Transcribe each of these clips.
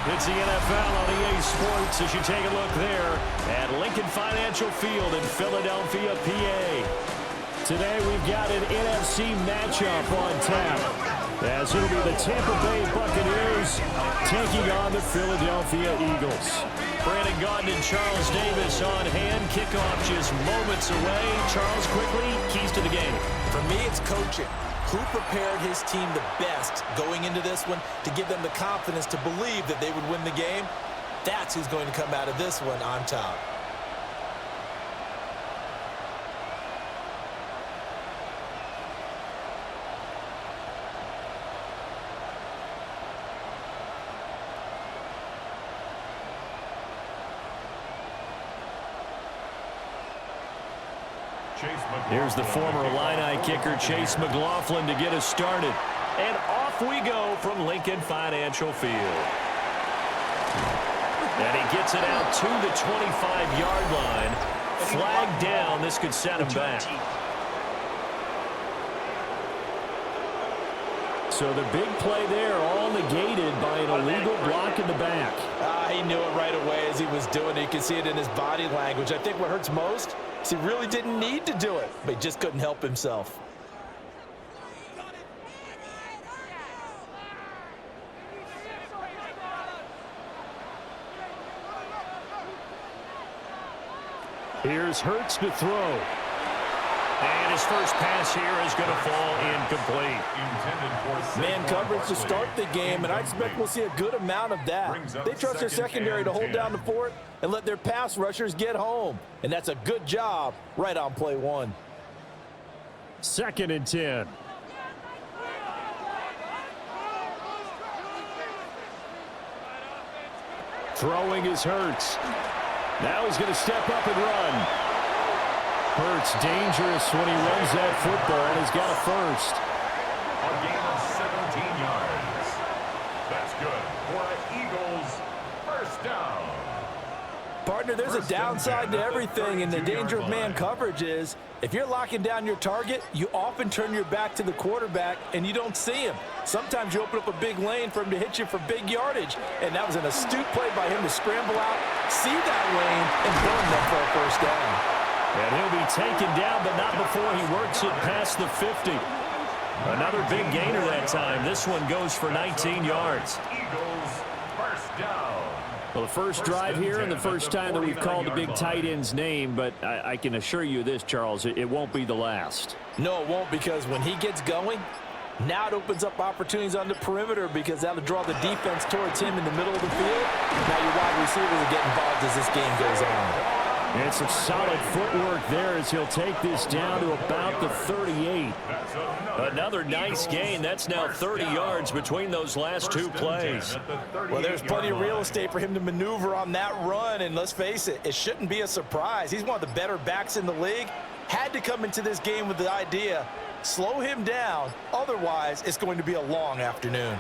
It's the NFL on EA Sports as you take a look there at Lincoln Financial Field in Philadelphia, PA. Today we've got an NFC matchup on tap, as it'll be the Tampa Bay Buccaneers taking on the Philadelphia Eagles. Brandon Gaudin and Charles Davis on hand. Kickoff just moments away. Charles, quickly, keys to the game. For me, it's coaching. Who prepared his team the best going into this one to give them the confidence to believe that they would win the game? That's who's going to come out of this one on top. Here's the former Illini kicker, Chase McLaughlin, to get us started. And off we go from Lincoln Financial Field. And he gets it out to the 25-yard line. Flag down. This could set him back. So the big play there, all negated by an illegal block in the back. He knew it right away as he was doing it. You can see it in his body language. I think what hurts most is he really didn't need to do it, but he just couldn't help himself. Here's Hurts to throw. And his first pass here is going to fall incomplete. Man coverage to start the game, and I expect we'll see a good amount of that. They trust their secondary to hold down the fort and let their pass rushers get home. And that's a good job right on play one. 2nd and 10. Throwing is Hurts. Now he's going to step up and run. Hurts dangerous when he runs that football, and he's got a first. A gain of 17 yards. That's good for an Eagles first down. Partner, there's a downside to everything, and the danger of man coverage is if you're locking down your target, you often turn your back to the quarterback, and you don't see him. Sometimes you open up a big lane for him to hit you for big yardage, and that was an astute play by him to scramble out, see that lane, and burn that for a first down. And he'll be taken down, but not before he works it past the 50. Another big gainer that time. This one goes for 19 yards. Eagles first down. Well, the first drive here and the first time that we've called the big tight end's name, but I can assure you this, Charles, it won't be the last. No, it won't, because when he gets going, now it opens up opportunities on the perimeter because that'll draw the defense towards him in the middle of the field. Now your wide receivers will get involved as this game goes on. And some solid footwork there as he'll take this down to about the 38. Another nice gain. That's now 30 yards between those last two plays. Well, there's plenty of real estate for him to maneuver on that run, and let's face it, it shouldn't be a surprise. He's one of the better backs in the league. Had to come into this game with the idea, slow him down, otherwise it's going to be a long afternoon.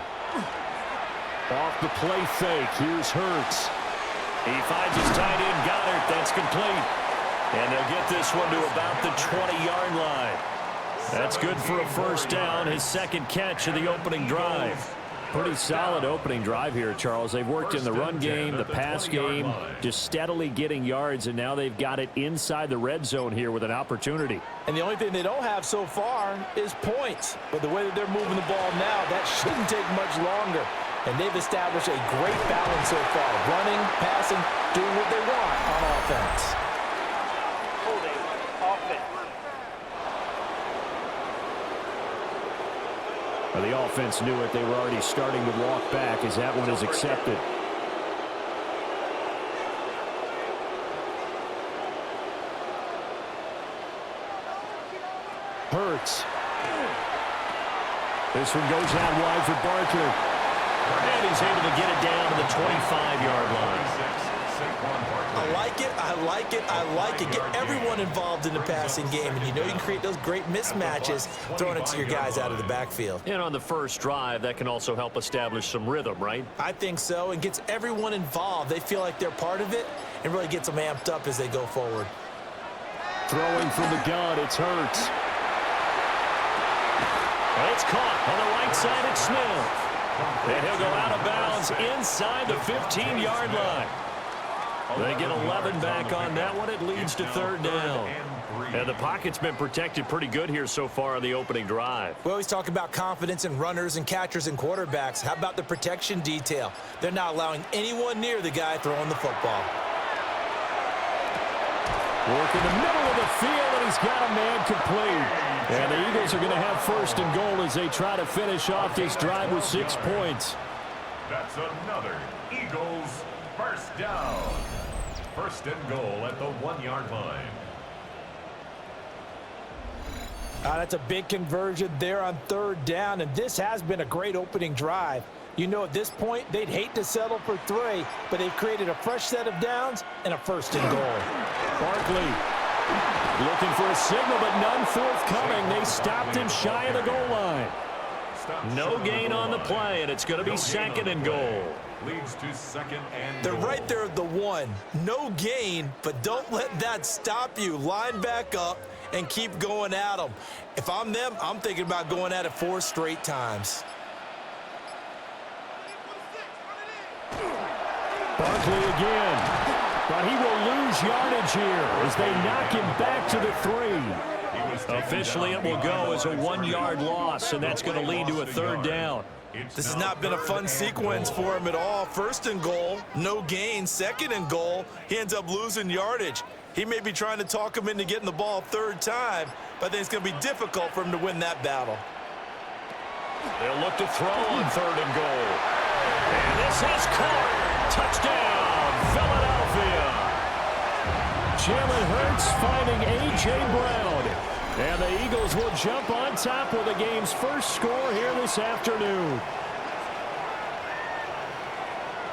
Off the play fake, here's Hurts. He finds his tight end, Goddard. That's complete. And they'll get this one to about the 20-yard line. That's good for a first down, his second catch of the opening drive. Pretty solid opening drive here, Charles. They've worked in the run game, the pass game, just steadily getting yards, and now they've got it inside the red zone here with an opportunity. And the only thing they don't have so far is points. But the way that they're moving the ball now, that shouldn't take much longer. And they've established a great balance so far. Running, passing, doing what they want on offense. Holding offense. Well, the offense knew it. They were already starting to walk back as that one is accepted. Hurts. This one goes out wide for Barkley. And he's able to get it down to the 25-yard line. I like it, I like it, I like it. Get everyone involved in the passing game, and you know you can create those great mismatches throwing it to your guys out of the backfield. And on the first drive, that can also help establish some rhythm, right? I think so, and gets everyone involved. They feel like they're part of it, and really gets them amped up as they go forward. Throwing from the gun, it's Hurts. And it's caught on the right side, it's Smith. And he'll go out of bounds inside the 15-yard line. They get 11 back on that one. It leads to third down. And the pocket's been protected pretty good here so far on the opening drive. We always talk about confidence in runners and catchers and quarterbacks. How about the protection detail? They're not allowing anyone near the guy throwing the football. Work in the middle of the field, and he's got a man complete. And the Eagles are going to have first and goal as they try to finish off this drive with 6 points. That's another Eagles first down. First and goal at the 1-yard line. That's a big conversion there on third down, and this has been a great opening drive. You know, at this point, they'd hate to settle for 3, but they've created a fresh set of downs and a first and goal. Barkley looking for a signal, but none forthcoming. They stopped him shy of the goal line. No gain on the play, and it's going to be second and goal. Leads to second and They're goal. right there at the 1. No gain, but don't let that stop you. Line back up and keep going at them. If I'm them, I'm thinking about going at it 4 straight times. Barkley again. But he will lose yardage here as they knock him back to the 3. Officially, it will go as a 1-yard loss, and that's going to lead to a third down. This has not been a fun sequence for him at all. First and goal, no gain. Second and goal, he ends up losing yardage. He may be trying to talk him into getting the ball third time, but I think it's going to be difficult for him to win that battle. They'll look to throw on third and goal. And this is caught. Touchdown, Philadelphia. Jalen Hurts finding A.J. Brown. And the Eagles will jump on top with the game's first score here this afternoon.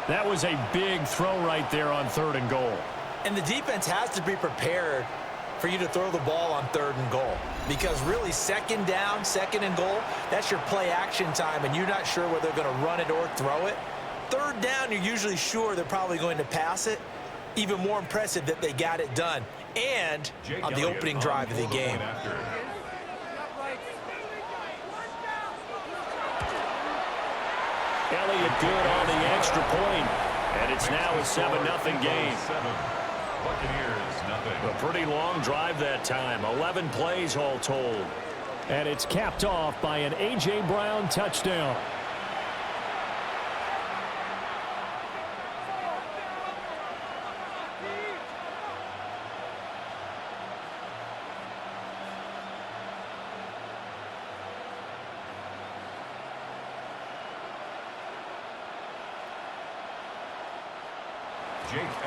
That was a big throw right there on third and goal. And the defense has to be prepared for you to throw the ball on third and goal. Because really, second down, second and goal, that's your play action time, and you're not sure whether they're going to run it or throw it. Third down, you're usually sure they're probably going to pass it. Even more impressive that they got it done. And on the opening drive of the game. Elliott good on the extra point. And it's now a 7-0 game. Buccaneers, nothing. A pretty long drive that time. 11 plays all told. And it's capped off by an A.J. Brown touchdown.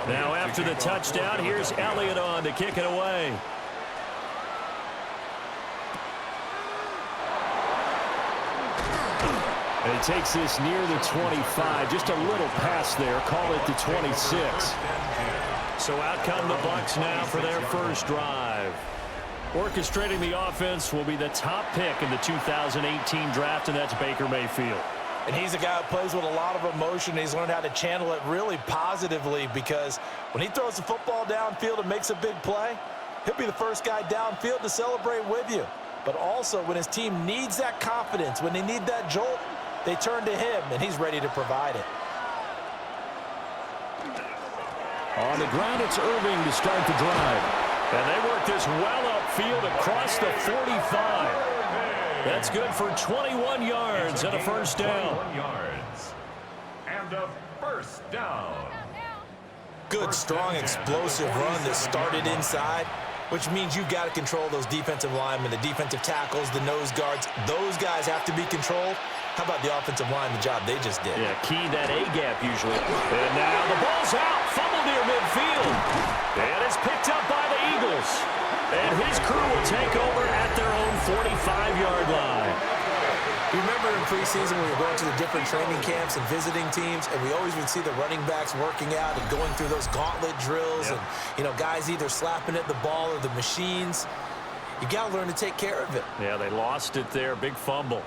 Now after the touchdown, here's Elliott on to kick it away. And he takes this near the 25. Just a little pass there. Call it the 26. So out come the Bucs now for their first drive. Orchestrating the offense will be the top pick in the 2018 draft, and that's Baker Mayfield. And he's a guy who plays with a lot of emotion. He's learned how to channel it really positively, because when he throws the football downfield and makes a big play, he'll be the first guy downfield to celebrate with you. But also, when his team needs that confidence, when they need that jolt, they turn to him, and he's ready to provide it. On the ground, it's Irving to start the drive. And they work this well upfield across the 45. That's good for 21 yards and a first down. 21 yards and a first down. Good, strong, explosive run that started inside, which means you've got to control those defensive linemen, the defensive tackles, the nose guards. Those guys have to be controlled. How about the offensive line, the job they just did? Yeah, key that A-gap usually. And now the ball's out, fumbled near midfield. And it's picked up by the Eagles. And his crew will take over at their own 45-yard line. You remember in preseason when we were going to the different training camps and visiting teams, and we always would see the running backs working out and going through those gauntlet drills, and, you know, guys either slapping at the ball or the machines. You got to learn to take care of it. Yeah, they lost it there. Big fumble.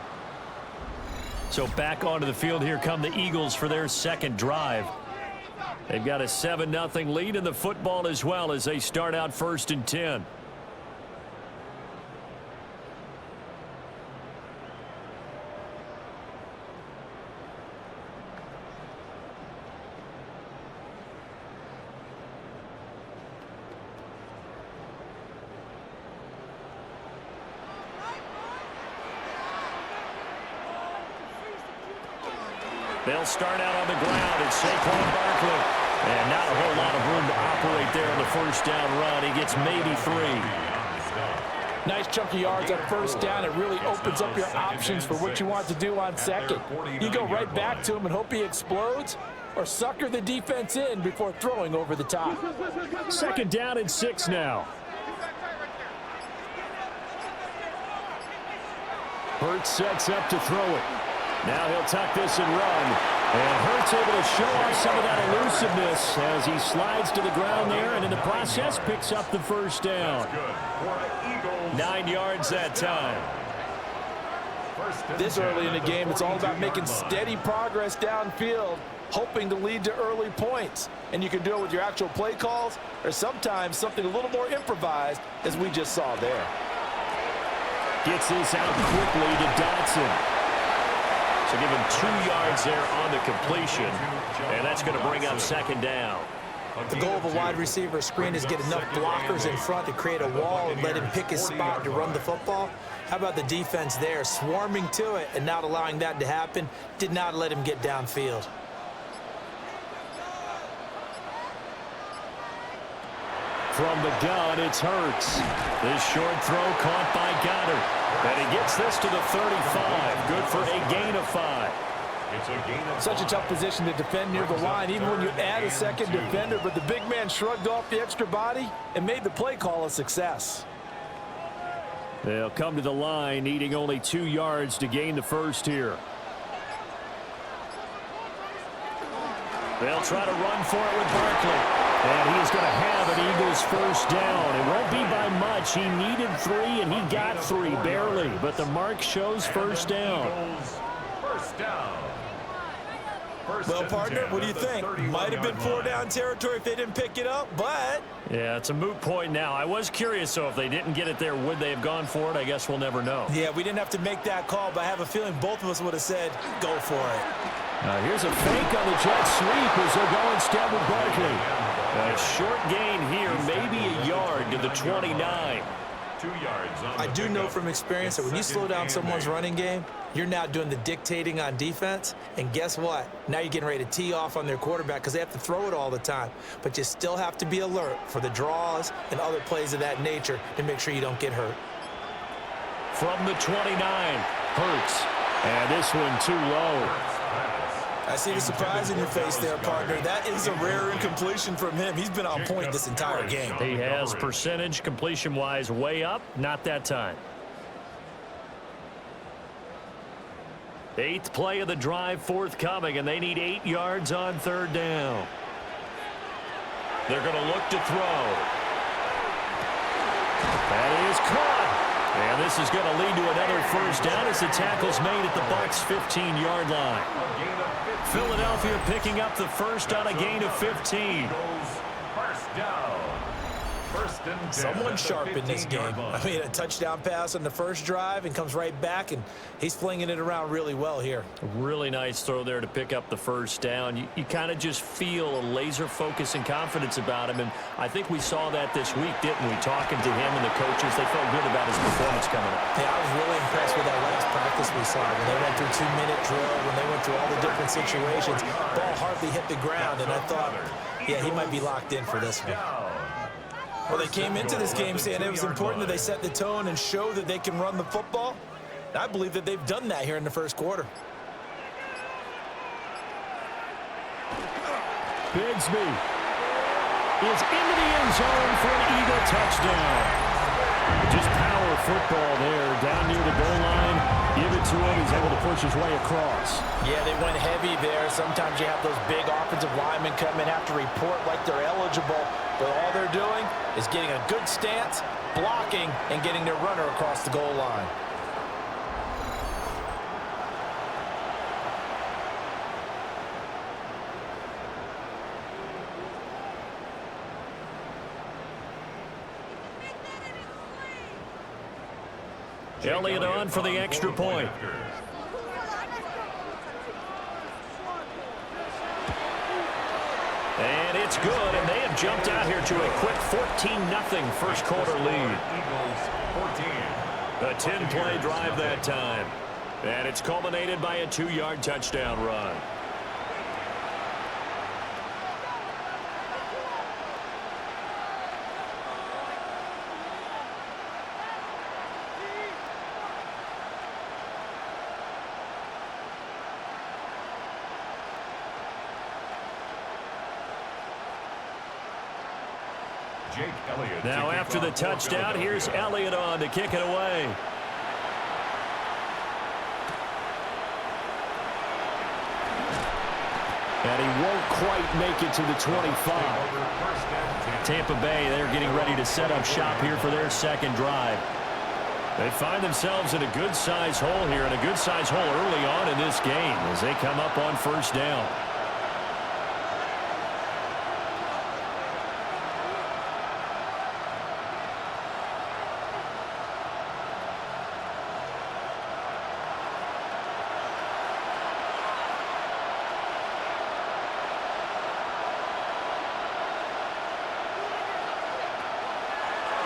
So back onto the field, here come the Eagles for their second drive. They've got a 7-0 lead in the football as well as they start out 1st and 10. They'll start out on the ground. It's Saquon Barkley. And not a whole lot of room to operate there on the first down run. He gets maybe 3. Nice chunk of yards on first down. It really opens up your options for what you want to do on second. You go right back to him and hope he explodes, or sucker the defense in before throwing over the top. Second down and 6 now. Hurts sets up to throw it. Now he'll tuck this and run. And Hurts able to show off some of that elusiveness as he slides to the ground there, and in the process picks up the first down. 9 yards that time. This early in the game, it's all about making steady progress downfield, hoping to lead to early points. And you can do it with your actual play calls, or sometimes something a little more improvised, as we just saw there. Gets this out quickly to Dotson. So give him 2 yards there on the completion, and that's going to bring up second down. The goal of a wide receiver screen is get enough blockers in front to create a wall and let him pick his spot to run the football. How about the defense there, swarming to it and not allowing that to happen? Did not let him get downfield. From the gun, it's Hurts. This short throw caught by Goddard. And he gets this to the 35. Good for a gain of 5. Such a tough position to defend near the line, even when you add a second defender. But the big man shrugged off the extra body and made the play call a success. They'll come to the line, needing only 2 yards to gain the first here. They'll try to run for it with Barkley. And he's going to have an Eagles first down. It won't be by much. He needed 3, and he got 3, barely. But the mark shows first down. Well, partner, what do you think? Might have been 4-down territory if they didn't pick it up, but... Yeah, it's a moot point now. I was curious, so if they didn't get it there, would they have gone for it? I guess we'll never know. Yeah, we didn't have to make that call, but I have a feeling both of us would have said, go for it. Here's a fake on the jet sweep as they'll go instead with Barkley. A short gain here, maybe a yard to the 29. 2 yards. I do know from experience that when you slow down someone's running game, you're now doing the dictating on defense. And guess what? Now you're getting ready to tee off on their quarterback because they have to throw it all the time. But you still have to be alert for the draws and other plays of that nature to make sure you don't get hurt. From the 29, Hurts. And this one too low. I see the surprise in your face there, partner. That is a rare incompletion from him. He's been on point this entire game. He has percentage completion-wise way up. Not that time. 8th play of the drive forthcoming, and they need 8 yards on third down. They're going to look to throw. That is caught. And this is going to lead to another first down as the tackle's made at the Bucs' 15-yard line. Philadelphia picking up the first on a gain of 15. First down. Someone sharp in this game. I mean, a touchdown pass on the first drive and comes right back, and he's flinging it around really well here. A really nice throw there to pick up the first down. You kind of just feel a laser focus and confidence about him, and I think we saw that this week, didn't we? Talking to him and the coaches, they felt good about his performance coming up. Yeah, I was really impressed with that last practice we saw when they went through 2-minute drill, when they went through all the different situations. Ball hardly hit the ground, and I thought, yeah, he might be locked in for this one. Well, they came into this game saying it was important that they set the tone and show that they can run the football. I believe that they've done that here in the first quarter. Bigsby is into the end zone for an Eagle touchdown. Just power football there, down near the goal line. Give it to him. He's able to push his way across. Yeah, they went heavy there. Sometimes you have those big offensive linemen come and have to report like they're eligible. But all they're doing is getting a good stance, blocking, and getting their runner across the goal line. Elliott on for the extra point. And it's good, and they have jumped out here to a quick 14-0 first quarter lead. A 10-play drive that time. And it's culminated by a 2-yard touchdown run. Jake Elliott. Now after the touchdown, here's Elliott on to kick it away. And he won't quite make it to the 25. Tampa Bay, they're getting ready to set up shop here for their second drive. They find themselves in a good-sized hole here, and a good-sized hole early on in this game as they come up on first down.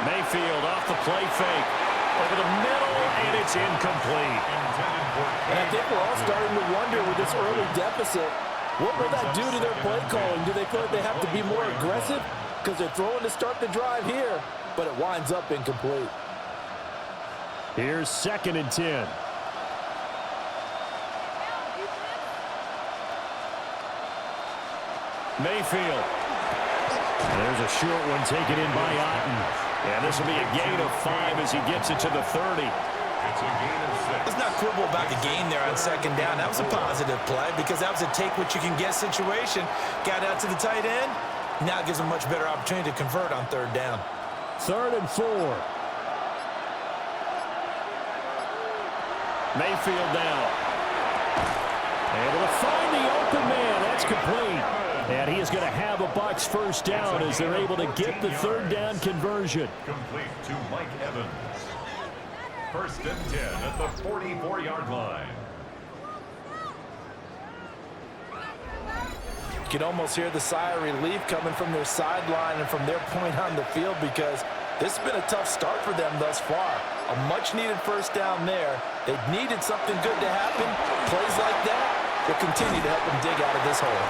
Mayfield off the play fake. Over the middle, and it's incomplete. And I think we're all starting to wonder with this early deficit, what will that do to their play calling? Do they feel like they have to be more aggressive? Because they're throwing to start the drive here, but it winds up incomplete. Here's 2nd and 10. Mayfield. And there's a short one taken in by Otten. And this will be a gain of 5 as he gets it to the 30. It's a gain of 6. Let's not quibble about the gain there on 2nd down. That was a positive play because that was a take-what-you-can-get situation. Got out to the tight end. Now it gives them a much better opportunity to convert on 3rd down. 3rd and 4. Mayfield now. Able to find the open man. That's complete. And he is going to have a Bucs first down as they're able to get the 3rd down conversion. Complete to Mike Evans. 1st and 10 at the 44-yard line. You can almost hear the sigh of relief coming from their sideline and from their point on the field because this has been a tough start for them thus far. A much-needed first down there. They needed something good to happen. Plays like that will continue to help them dig out of this hole.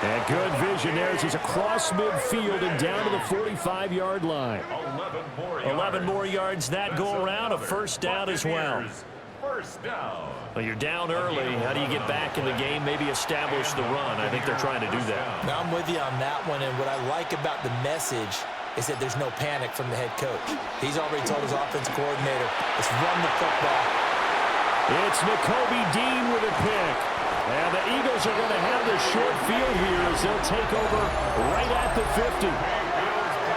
And good vision there as he's across midfield and down to the 45-yard line. 11 more yards that go around. A first down as well. First down. Well, you're down early. How do you get back in the game? Maybe establish the run. I think they're trying to do that. Now, I'm with you on that one, and what I like about the message is that there's no panic from the head coach. He's already told his offensive coordinator, let's run the football. It's Nakobe Dean with a pick. And the Eagles are going to have the short field here as they'll take over right at the 50.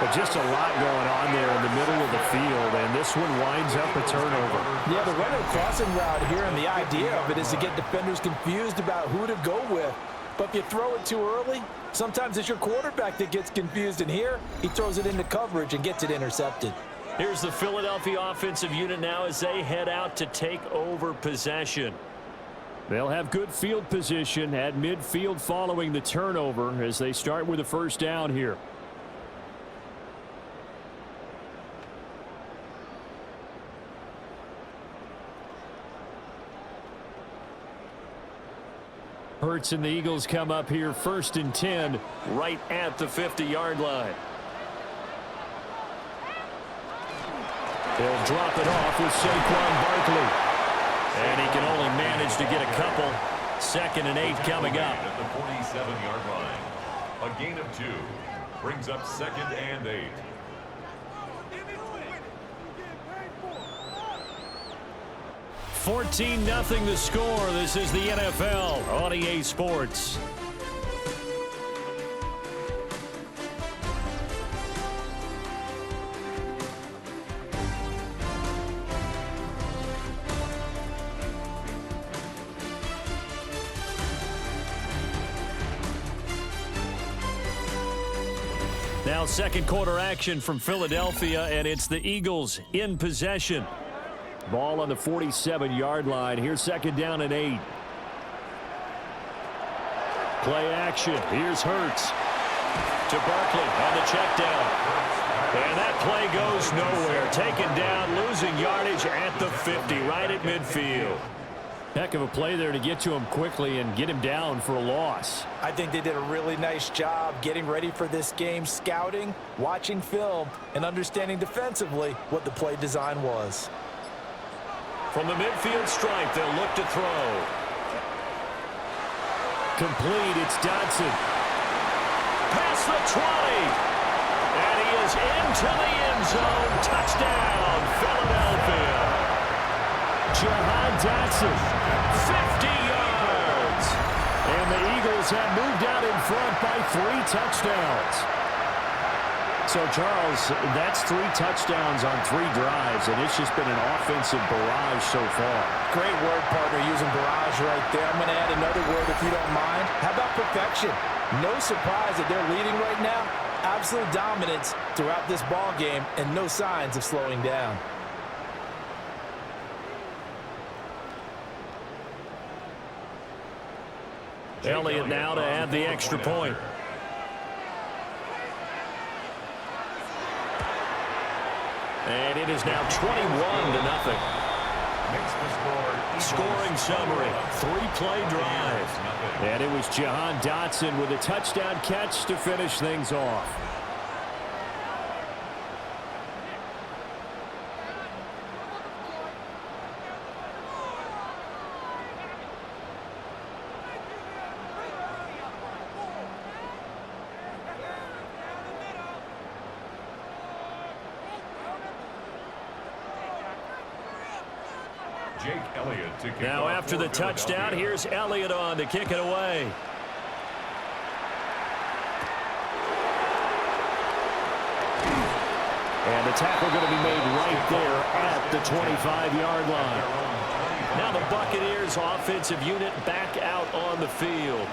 But just a lot going on there in the middle of the field, and this one winds up a turnover. Yeah, the running crossing route here, and the idea of it is to get defenders confused about who to go with. But if you throw it too early, sometimes it's your quarterback that gets confused, and here he throws it into coverage and gets it intercepted. Here's the Philadelphia offensive unit now as they head out to take over possession. They'll have good field position at midfield following the turnover as they start with a first down here. Hurts and the Eagles come up here 1st and 10 right at the 50-yard line. They'll drop it off with Saquon Barkley. And he can only manage to get a couple. 2nd and 8 coming up. At the 47-yard line. A gain of 2. Brings up 2nd and 8. $14-0 the score. This is the NFL on EA Sports. Now 2nd quarter action from Philadelphia, and it's the Eagles in possession. Ball on the 47-yard line. Here's 2nd down and 8. Play action. Here's Hurts to Barkley on the check down. And that play goes nowhere. Taken down, losing yardage at the 50, right at midfield. Heck of a play there to get to him quickly and get him down for a loss. I think they did a really nice job getting ready for this game, scouting, watching film, and understanding defensively what the play design was. From the midfield stripe, they'll look to throw. Complete, it's Dodson. Past the 20. And he is into the end zone. Touchdown, Philadelphia. Jahan Dotson, 50 yards. And the Eagles have moved out in front by 3 touchdowns. So, Charles, that's 3 touchdowns on 3 drives, and it's just been an offensive barrage so far. Great word, partner, using barrage right there. I'm going to add another word if you don't mind. How about perfection? No surprise that they're leading right now. Absolute dominance throughout this ball game and no signs of slowing down. Elliott now to add the extra point. And it is now 21-0. Scoring summary, 3-play drive. And it was Jahan Dotson with a touchdown catch to finish things off. Now after the touchdown, here's Elliott on to kick it away. And the tackle going to be made right there at the 25-yard line. Now the Buccaneers offensive unit back out on the field.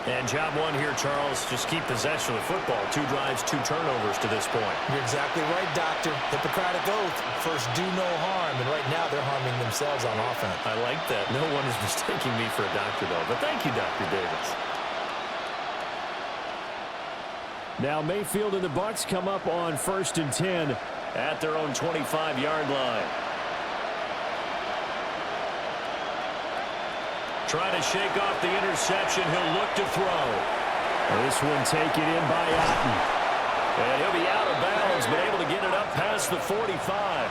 And job one here, Charles, just keep possession of the football. 2 drives, 2 turnovers to this point. You're exactly right, Doctor. Hippocratic oath. First, do no harm. And right now, they're harming themselves on offense. I like that. No one is mistaking me for a doctor, though. But thank you, Dr. Davis. Now Mayfield and the Bucs come up on 1st and 10 at their own 25-yard line. Trying to shake off the interception. He'll look to throw. This one taken in by Otten. And he'll be out of bounds, but able to get it up past the 45.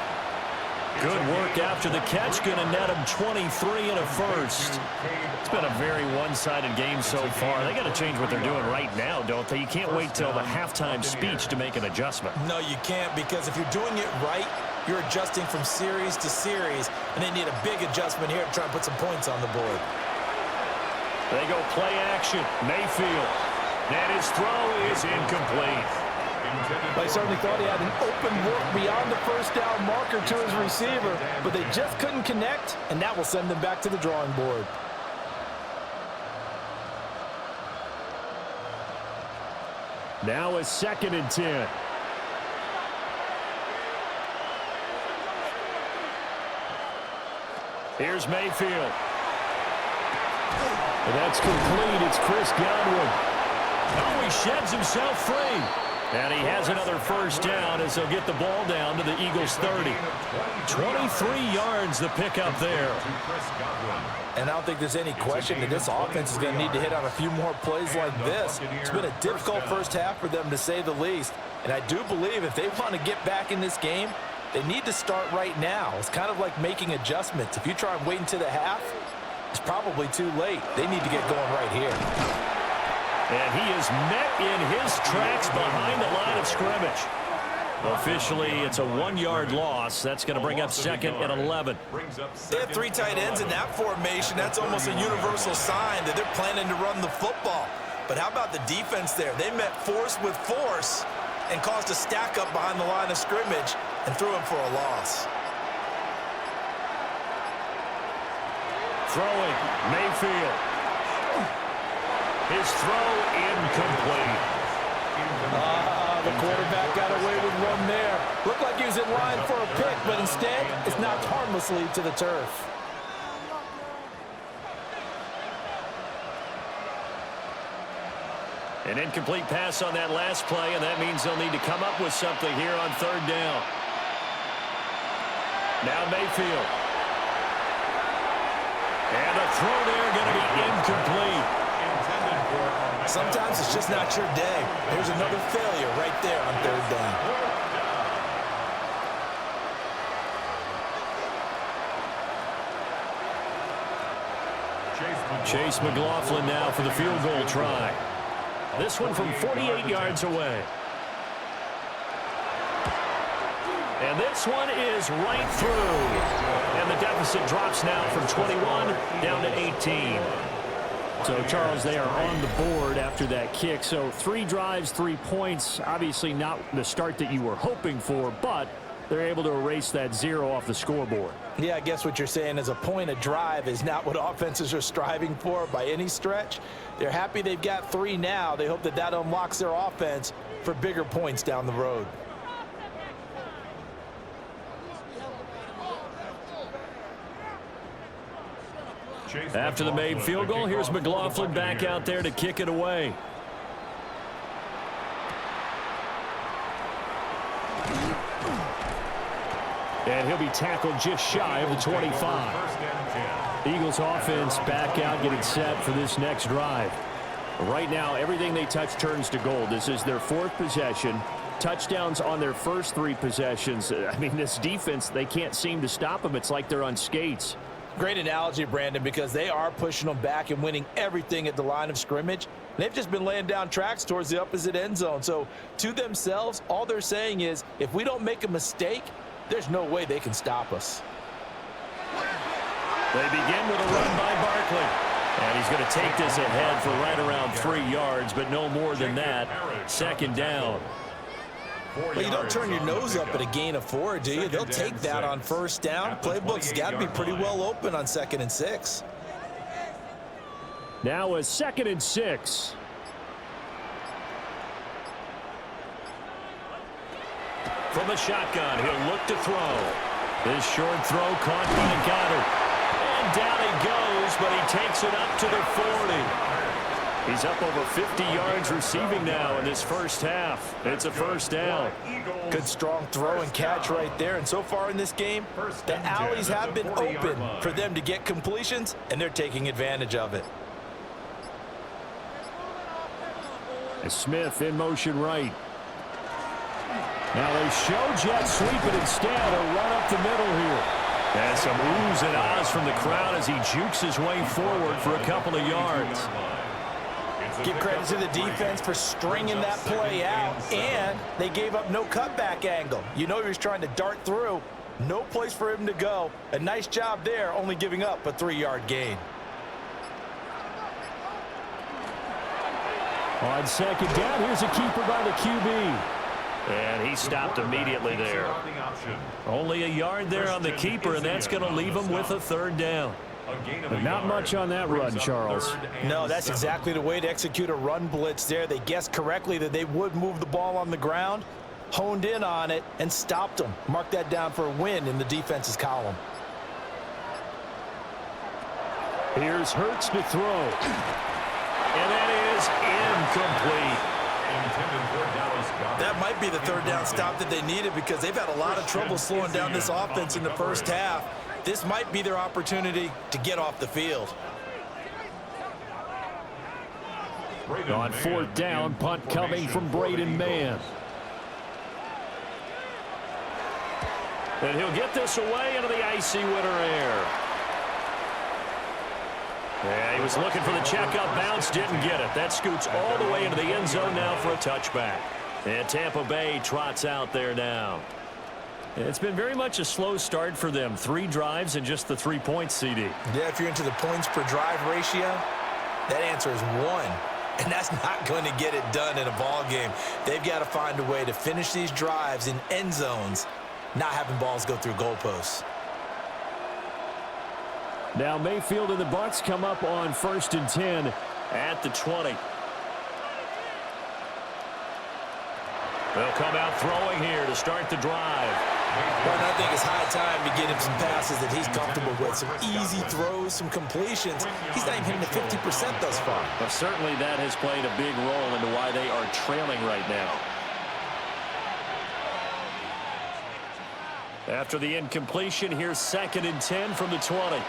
Good work after the catch. Going to net him 23 and a first. It's been a very one-sided game so far. They got to change what they're doing right now, don't they? You can't wait till the halftime speech to make an adjustment. No, you can't, because if you're doing it right, you're adjusting from series to series, and they need a big adjustment here to try and put some points on the board. They go play action. Mayfield. And his throw is incomplete. They certainly thought he had an open look beyond the first down marker to his receiver, but they just couldn't connect, and that will send them back to the drawing board. Now a 2nd and 10. Here's Mayfield. And that's complete. It's Chris Godwin. Oh, he sheds himself free. And he has another first down as they'll get the ball down to the Eagles' 30. 23 yards the pickup there. And I don't think there's any question that this offense is going to need to hit on a few more plays like this. It's been a difficult first half for them, to say the least. And I do believe if they want to get back in this game, they need to start right now. It's kind of like making adjustments. If you try and wait until the half, it's probably too late. They need to get going right here. And he is met in his tracks behind the line of scrimmage. Officially, it's a 1-yard loss. That's going to bring up 2nd and 11. They have 3 tight ends in that formation. That's almost a universal sign that they're planning to run the football. But how about the defense there? They met force with force and caused a stack up behind the line of scrimmage and threw him for a loss. Throwing, Mayfield. His throw incomplete. The quarterback got away with one there. Looked like he was in line for a pick, but instead, it's knocked harmlessly to the turf. An incomplete pass on that last play, and that means they'll need to come up with something here on 3rd down. Now Mayfield. And a throw there going to be incomplete. Sometimes it's just not your day. There's another failure right there on 3rd down. Chase McLaughlin now for the field goal try. This one from 48 yards away. And this one is right through. And the deficit drops now from 21 down to 18. So, Charles, they are on the board after that kick. So 3 drives, 3 points. Obviously not the start that you were hoping for, but they're able to erase that 0 off the scoreboard. Yeah, I guess what you're saying is a point a drive is not what offenses are striving for by any stretch. They're happy they've got 3 now. They hope that that unlocks their offense for bigger points down the road. After the made field goal, here's McLaughlin back out there to kick it away. And he'll be tackled just shy of the 25. Eagles offense back out getting set for this next drive. Right now, everything they touch turns to gold. This is their 4th possession. Touchdowns on their first 3 possessions. I mean, this defense, they can't seem to stop them. It's like they're on skates. Great analogy, Brandon, because they are pushing them back and winning everything at the line of scrimmage. They've just been laying down tracks towards the opposite end zone. So to themselves, all they're saying is, if we don't make a mistake, there's no way they can stop us. They begin with a run by Barkley. And he's going to take this ahead for right around 3 yards, but no more than that. 2nd down. Well, you don't turn your nose up at a gain of 4, do you? They'll take that on 1st down. Playbook's got to be pretty well open on 2nd and 6. Now a 2nd and 6. From the shotgun, he'll look to throw. This short throw caught by Goddard. And down he goes, but he takes it up to the 40. He's up over 50 yards receiving now in this first half. It's a 1st down. Good strong throw and catch right there. And so far in this game, the alleys have been open for them to get completions, and they're taking advantage of it. Smith in motion right. Now they show jet sweep it instead. A run up the middle here. And some oohs and ahs from the crowd as he jukes his way forward for a couple of yards. Give credit to the defense for stringing that play out, and they gave up no cutback angle. You know he was trying to dart through. No place for him to go. A nice job there, only giving up a 3-yard gain. On 2nd down, here's a keeper by the QB. And he stopped immediately there. Only a yard there on the keeper, and that's going to leave him with a 3rd down. But not much on that run, Charles. No, that's exactly the way to execute a run blitz there. They guessed correctly that they would move the ball on the ground, honed in on it, and stopped them. Mark that down for a win in the defense's column. Here's Hurts to throw. And that is incomplete. That might be the 3rd down stop that they needed because they've had a lot of trouble slowing down this offense in the first half. This might be their opportunity to get off the field. On 4th down, punt coming from Braden Mann. And he'll get this away into the icy winter air. Yeah, he was looking for the checkup bounce, didn't get it. That scoots all the way into the end zone now for a touchback. And Tampa Bay trots out there now. It's been very much a slow start for them. 3 drives and just the 3 points, CD. Yeah, if you're into the points per drive ratio, that answer is 1. And that's not going to get it done in a ball game. They've got to find a way to finish these drives in end zones, not having balls go through goalposts. Now Mayfield and the Bucs come up on 1st and 10 at the 20. They'll come out throwing here to start the drive. Well, I think it's high time to get him some passes that he's comfortable with. Some easy throws, some completions. He's not even hitting the 50% thus far. But certainly that has played a big role into why they are trailing right now. After the incompletion, here's 2nd and 10 from the 20.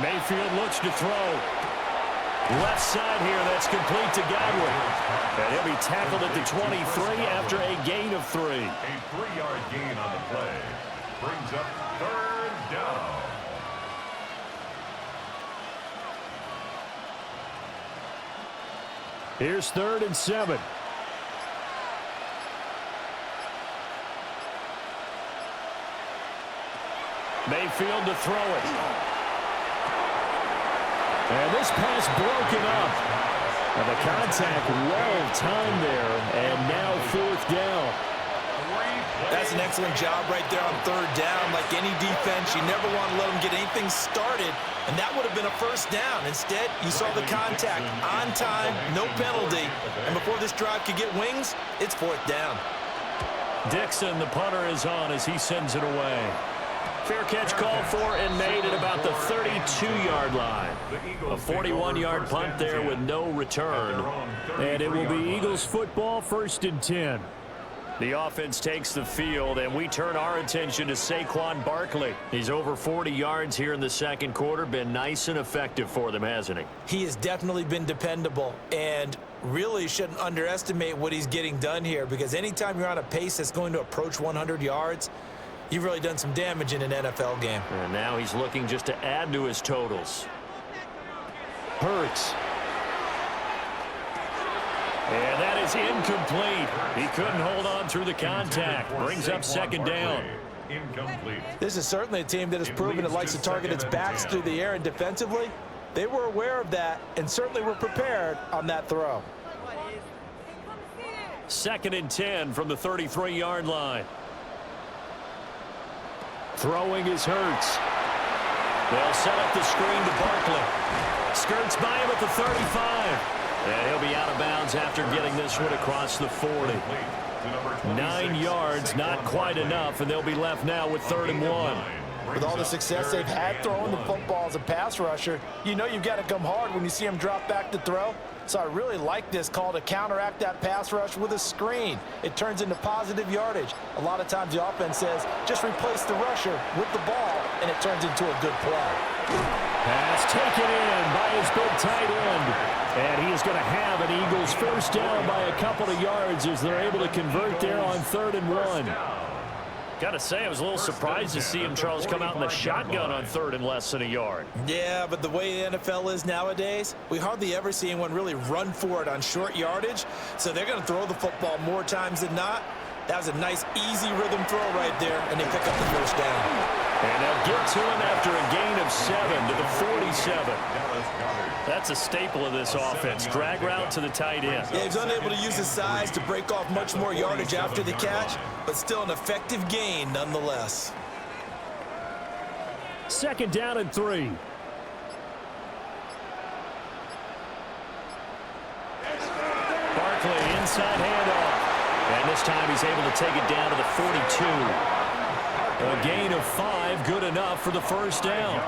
Mayfield looks to throw. Left side here, that's complete to Godwin. And he'll be tackled at the 23 after a gain of 3. A 3-yard gain on the play brings up 3rd down. Here's 3rd and 7. Mayfield to throw it. And this pass broken up. And the contact well timed there, and now 4th down. That's an excellent job right there on 3rd down. Like any defense, you never want to let them get anything started, and that would have been a 1st down. Instead, you saw the contact on time, no penalty, and before this drive could get wings, it's 4th down. Dixon, the punter, is on as he sends it away. Fair catch called for and made at about the 32-yard line. A 41-yard punt there with no return. And it will be Eagles football, 1st and 10. The offense takes the field, and we turn our attention to Saquon Barkley. He's over 40 yards here in the 2nd quarter. Been nice and effective for them, hasn't he? He has definitely been dependable, and really shouldn't underestimate what he's getting done here, because anytime you're on a pace that's going to approach 100 yards, you've really done some damage in an NFL game. And now he's looking just to add to his totals. Hurts. And that is incomplete. He couldn't hold on through the contact. Brings up 2nd down. Incomplete. This is certainly a team that has proven it likes to target its backs through the air, and defensively, they were aware of that and certainly were prepared on that throw. 2nd and 10 from the 33-yard line. Throwing is Hurts. They'll set up the screen to Barkley. Skirts by him at the 35. And he'll be out of bounds after getting this one across the 40. 9 yards, not quite enough, and they'll be left now with 3rd and 1. With all the success they've had throwing the football as a pass rusher, you know you've got to come hard when you see him drop back to throw. So I really like this call to counteract that pass rush with a screen. It turns into positive yardage. A lot of times the offense says, just replace the rusher with the ball, and it turns into a good play. Pass taken in by his big tight end. And he is going to have an Eagles 1st down by a couple of yards as they're able to convert there on 3rd and 1. Got to say, I was a little surprised to see him, Charles, come out in the shotgun on 3rd and less than a yard. Yeah, but the way the NFL is nowadays, we hardly ever see anyone really run for it on short yardage. So they're going to throw the football more times than not. That was a nice, easy rhythm throw right there, and they pick up the 1st down. And they'll get to him after a gain of 7 to the 47. That's a staple of this offense. Drag route to the tight end. Yeah, he's unable to use his size to break off much more yardage after the catch, but still an effective gain nonetheless. 2nd down and 3. Barkley inside handoff. And this time he's able to take it down to the 42. A gain of 5, good enough for the 1st down.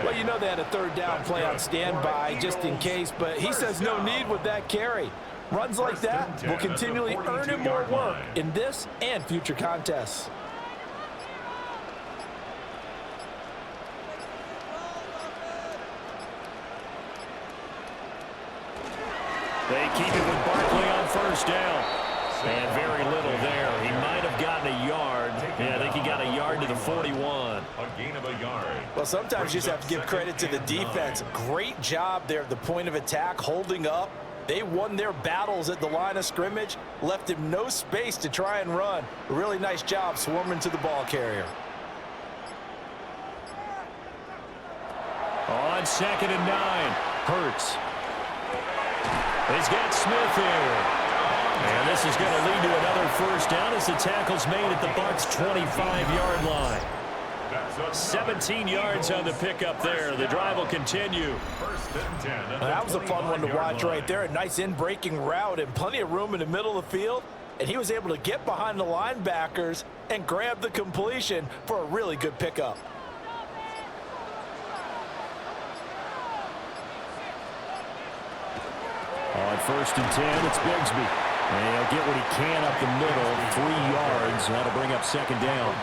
Well, you know they had a 3rd down play on standby just in case, but he says no need with that carry. Runs like that will continually earn him more work in this and future contests. They keep it with Barkley on 1st down. And very little there. He might have gotten a yard. Yeah, I think he got a yard to the 41. A gain of a yard. Well, sometimes you just have to give credit to the defense. Great job there at the point of attack, holding up. They won their battles at the line of scrimmage, left him no space to try and run. A really nice job swarming to the ball carrier. On 2nd and 9, Hurts. He's got Smith here. And this is going to lead to another 1st down as the tackle's made at the Bucs' 25-yard line. 17 yards on the pickup there. The drive will continue. 1st and 10. That was a fun one to watch right there. A nice in-breaking route and plenty of room in the middle of the field. And he was able to get behind the linebackers and grab the completion for a really good pickup. On 1st and 10, it's Bigsby. And he'll get what he can up the middle, 3 yards. That'll bring up 2nd down.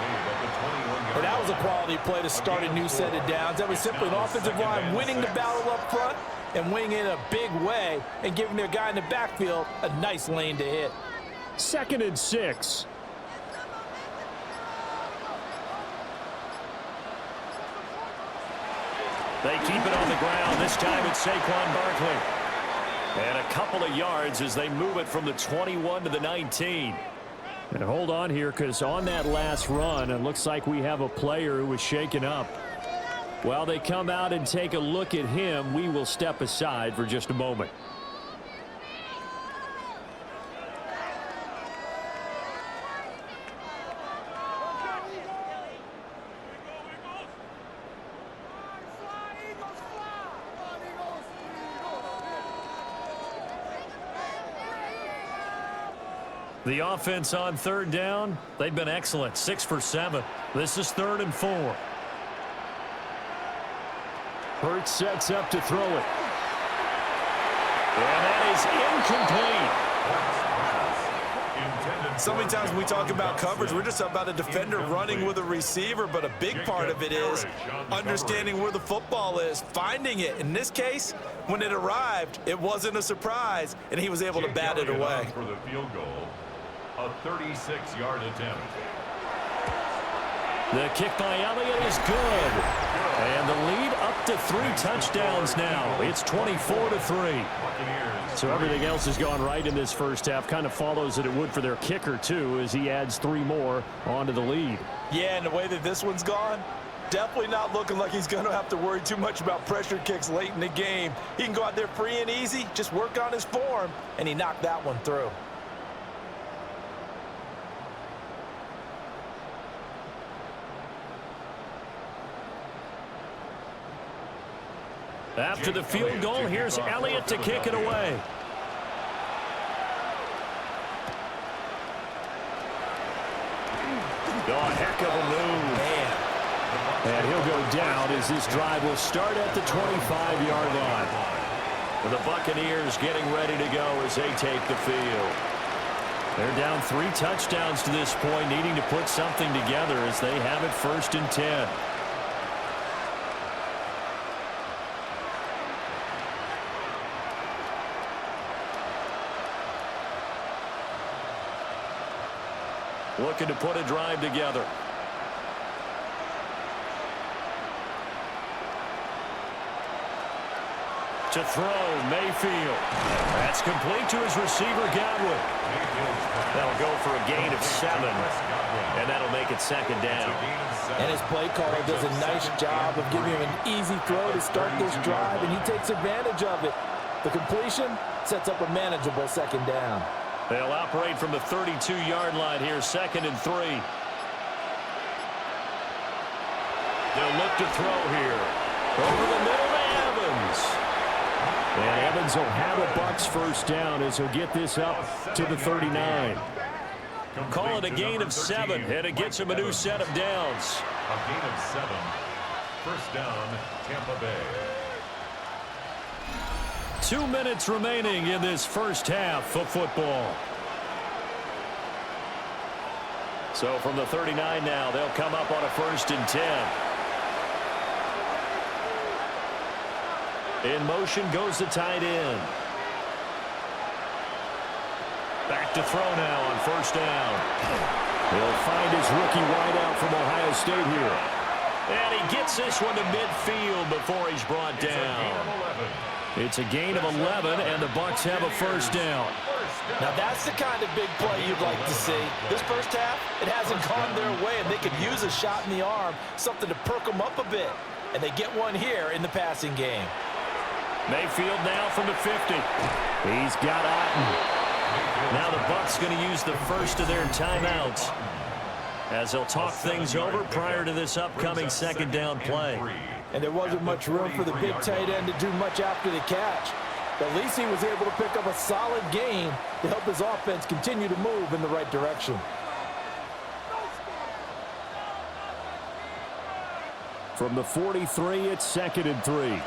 And that was a quality play to start a new set of downs. That was simply an offensive line winning the battle up front and winning in a big way and giving their guy in the backfield a nice lane to hit. 2nd and 6. They keep it on the ground. This time it's Saquon Barkley. And a couple of yards as they move it from the 21 to the 19. And hold on here, because on that last run, it looks like we have a player who was shaken up. While they come out and take a look at him, we will step aside for just a moment. The offense on third down, they've been excellent, 6 for 7. This is 3rd and 4. Hurts sets up to throw it. And that is incomplete. So many times when we talk about coverage, we're just about a defender running with a receiver, but a big part of it is understanding where the football is, finding it. In this case, when it arrived, it wasn't a surprise, and he was able to bat it away. For the field goal, a 36-yard attempt. The kick by Elliott is good. And the lead up to 3 touchdowns now. It's 24-3. So everything else has gone right in this first half. Kind of follows that it would for their kicker, too, as he adds 3 more onto the lead. Yeah, and the way that this one's gone, definitely not looking like he's going to have to worry too much about pressure kicks late in the game. He can go out there free and easy, just work on his form, and he knocked that one through. After the field goal, here's Elliott to kick it away. Oh, heck of a move. And he'll go down as this drive will start at the 25-yard line. The Buccaneers getting ready to go as they take the field. They're down 3 touchdowns to this point, needing to put something together as they have it 1st and 10. Looking to put a drive together. To throw, Mayfield. That's complete to his receiver, Godwin. That'll go for a gain of 7, and that'll make it 2nd down. And his play caller does a nice job of giving him an easy throw to start this drive, and he takes advantage of it. The completion sets up a manageable 2nd down. They'll operate from the 32-yard line here, 2nd and 3. They'll look to throw here. Over the middle to Evans. And Evans will have a Bucs 1st down as he'll get this up to the 39. Call it a gain of 7, and it gets him a new set of downs. A gain of 7. 1st down, Tampa Bay. 2 minutes remaining in this first half of football. So from the 39 now, they'll come up on a 1st and 10. In motion goes the tight end. Back to throw now on 1st down. He'll find his rookie wideout from Ohio State here. And he gets this one to midfield before he's brought down. It's a gain of 11, and the Bucs have a 1st down. Now that's the kind of big play you'd like to see. This first half, it hasn't gone their way, and they could use a shot in the arm, something to perk them up a bit. And they get one here in the passing game. Mayfield now from the 50. He's got Otten. Now the Bucs going to use the first of their timeouts as they'll talk things over prior to this upcoming 2nd down play. And there wasn't much room for the big tight end to do much after the catch. But at least he was able to pick up a solid gain to help his offense continue to move in the right direction. From the 43, it's 2nd and 3.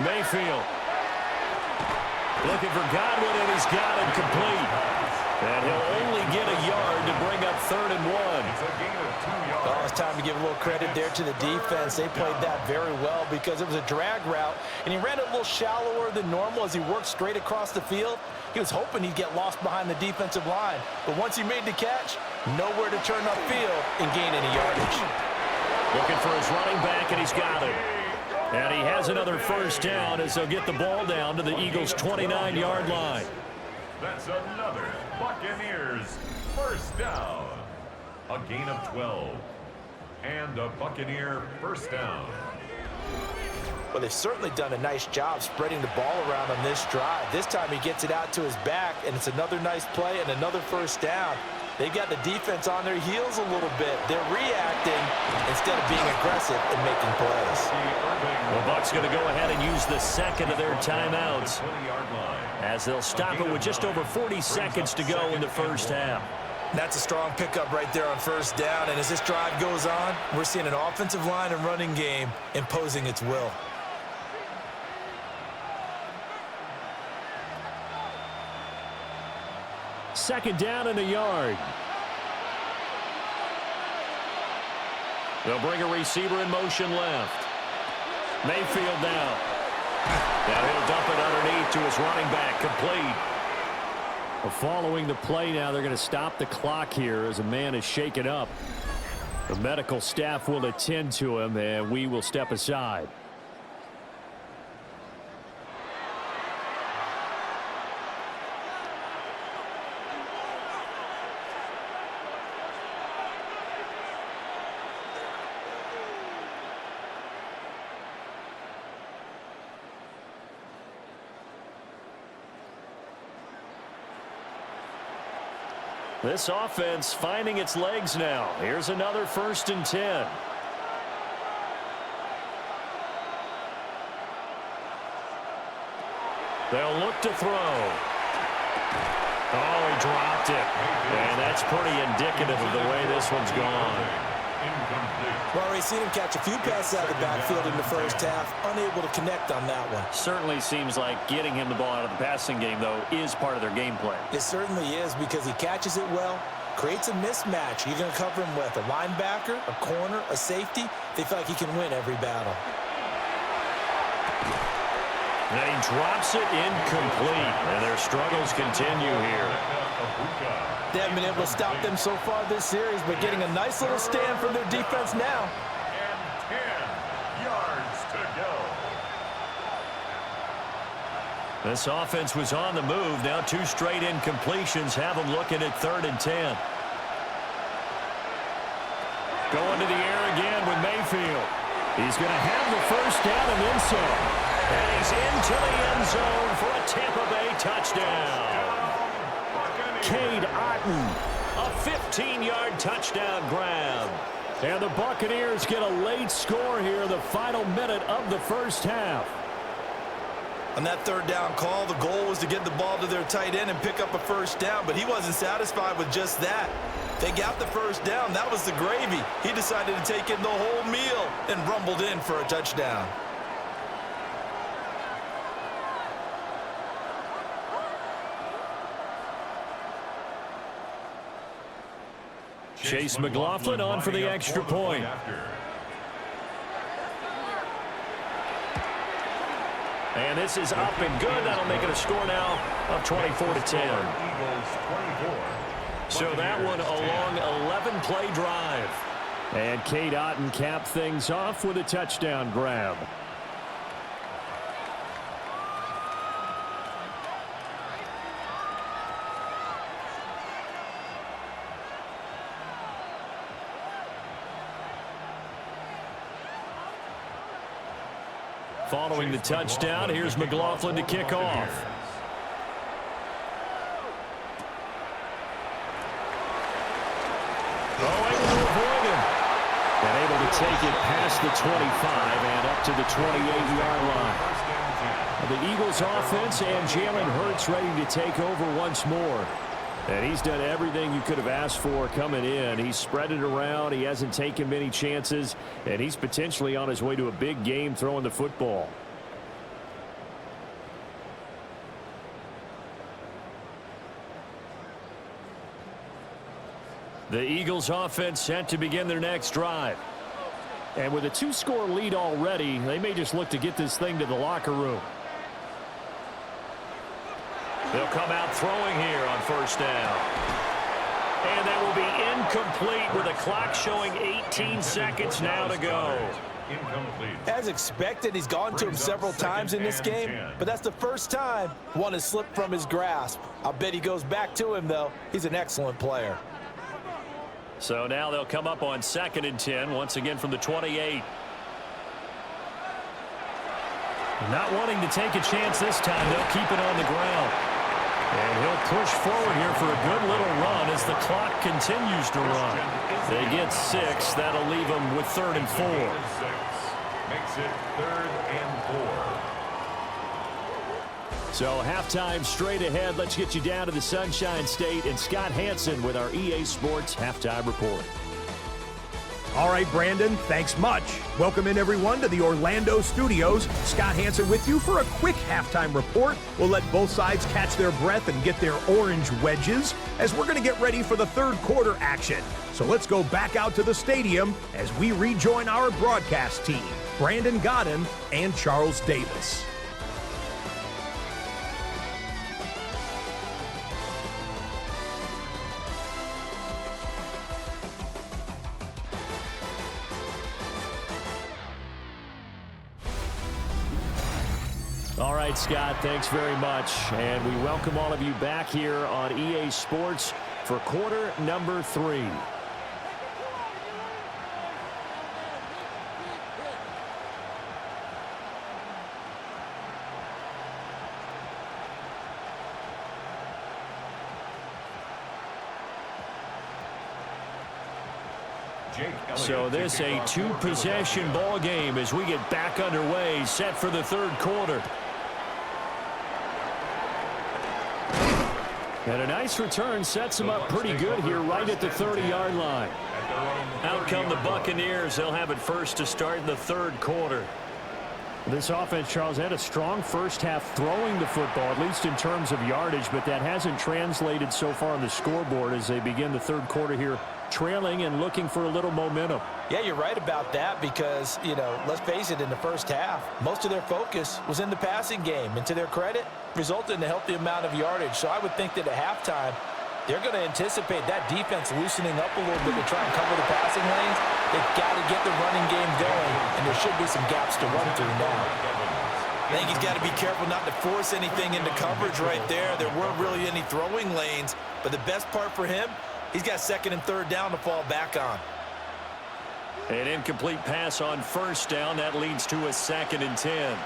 Mayfield looking for Godwin, and he's got it complete. And he'll only get a yard to bring up 3rd and 1. Oh, it's time to give a little credit there to the defense. They played that very well because it was a drag route, and he ran it a little shallower than normal as he worked straight across the field. He was hoping he'd get lost behind the defensive line, but once he made the catch, nowhere to turn upfield and gain any yardage. Looking for his running back, and he's got it. And he has another first down as they'll get the ball down to the Eagles' 29-yard line. That's another Buccaneers first down. A gain of 12. And a Buccaneer first down. Well, they've certainly done a nice job spreading the ball around on this drive. This time he gets it out to his back, and it's another nice play and another first down. They've got the defense on their heels a little bit. They're reacting instead of being aggressive and making plays. The Bucs going to go ahead and use the second of their timeouts as they'll stop it with just over 40 seconds to go in the first half. That's a strong pickup right there on first down, and as this drive goes on, we're seeing an offensive line and running game imposing its will. Second down and a yard. They'll bring a receiver in motion left. Mayfield down. Now he'll dump it underneath to his running back, complete. Well, following the play now, they're going to stop the clock here as a man is shaken up. The medical staff will attend to him, and we will step aside. This offense finding its legs now. Here's another 1st and 10. They'll look to throw. Oh, he dropped it. And that's pretty indicative of the way this one's gone. Well, we've seen him catch a few passes out of the backfield in the first half, unable to connect on that one. Certainly seems like getting him the ball out of the passing game, though, is part of their game plan. It certainly is because he catches it well, creates a mismatch. You're going to cover him with a linebacker, a corner, a safety. They feel like he can win every battle. And he drops it incomplete, and their struggles continue here. They haven't been able to stop them so far this series, but getting a nice little stand from their defense now. And 10 yards to go. This offense was on the move. Now 2 straight incompletions have them looking at 3rd and 10. Going to the air again with Mayfield. He's going to have the first down and then some. And he's into the end zone for a Tampa Bay touchdown. Cade Otton. A 15-yard touchdown grab. And the Buccaneers get a late score here in the final minute of the first half. On that 3rd down call, the goal was to get the ball to their tight end and pick up a first down, but he wasn't satisfied with just that. They got the first down. That was the gravy. He decided to take in the whole meal and rumbled in for a touchdown. Chase McLaughlin on for the extra point. And this is up and good. That'll make it a score now of 24-10. So that one a long 11-play drive. And Cade Otton capped things off with a touchdown grab. Following the touchdown, here's McLaughlin to kick off. Oh, able to avoid him. And able to take it past the 25 and up to the 28-yard line. The Eagles offense and Jalen Hurts ready to take over once more. And he's done everything you could have asked for coming in. He's spread it around. He hasn't taken many chances. And he's potentially on his way to a big game throwing the football. The Eagles offense set to begin their next drive. And with a 2-score lead already, they may just look to get this thing to the locker room. They'll come out throwing here on first down. And that will be incomplete with the clock showing 18 seconds now to go. incomplete. As expected, he's gone to him several times in this game, but that's the first time one has slipped from his grasp. I'll bet he goes back to him, though. He's an excellent player. So now they'll come up on 2nd and 10, once again from the 28. Not wanting to take a chance this time. They'll keep it on the ground. And he'll push forward here for a good little run as the clock continues to run. They get 6. That'll leave them with 3rd and 4. Makes it 3rd and 4. So halftime straight ahead. Let's get you down to the Sunshine State and Scott Hansen with our EA Sports Halftime Report. All right, Brandon, thanks much. Welcome in, everyone, to the Orlando studios. Scott Hansen with you for a quick halftime report. We'll let both sides catch their breath and get their orange wedges as we're going to get ready for the third quarter action. So let's go back out to the stadium as we rejoin our broadcast team, Brandon Godden and Charles Davis. All right, Scott, thanks very much. And we welcome all of you back here on EA Sports for quarter number 3. So this a 2-possession ball game as we get back underway, set for the third quarter. And a nice return sets them up pretty good here right at the 30-yard line. Out come the Buccaneers. They'll have it first to start in the third quarter. This offense, Charles, had a strong first half throwing the football, at least in terms of yardage, but that hasn't translated so far on the scoreboard as they begin the third quarter here, trailing and looking for a little momentum. Yeah, you're right about that because, let's face it, in the first half, most of their focus was in the passing game. And to their credit, resulted in a healthy amount of yardage. So I would think that at halftime, they're going to anticipate that defense loosening up a little bit to try and cover the passing lanes. They've got to get the running game going, and there should be some gaps to run through now. I think he's got to be careful not to force anything into coverage right there. There weren't really any throwing lanes, but the best part for him, he's got 2nd and 3rd down to fall back on. An incomplete pass on first down. That leads to a 2nd and 10.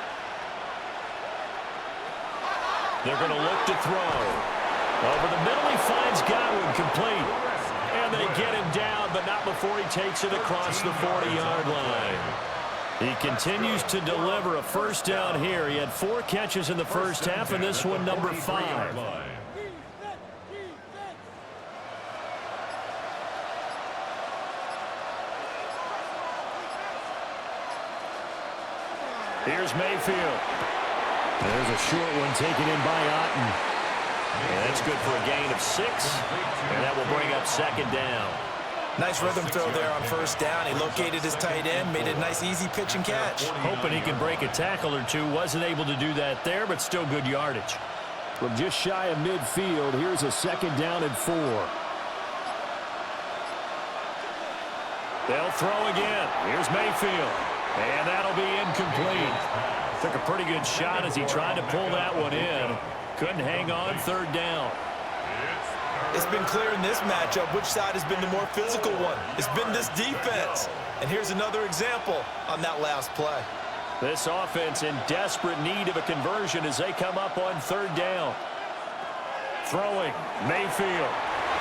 They're going to look to throw. Over the middle, he finds Godwin complete. And they get him down, but not before he takes it across the 40-yard line. He continues to deliver a first down here. He had 4 catches in the first half, and this one number 5. Here's Mayfield. There's a short one taken in by Otten. And that's good for a gain of 6. And that will bring up 2nd down. Nice rhythm throw there on first down. He located his tight end, made a nice easy pitch and catch. Hoping he can break a tackle or two. Wasn't able to do that there, but still good yardage. From just shy of midfield, here's a 2nd down and 4. They'll throw again. Here's Mayfield. And that'll be incomplete. Took a pretty good shot as he tried to pull that one in. Couldn't hang on, 3rd down. It's been clear in this matchup which side has been the more physical one. It's been this defense. And here's another example on that last play. This offense in desperate need of a conversion as they come up on 3rd down. Throwing, Mayfield.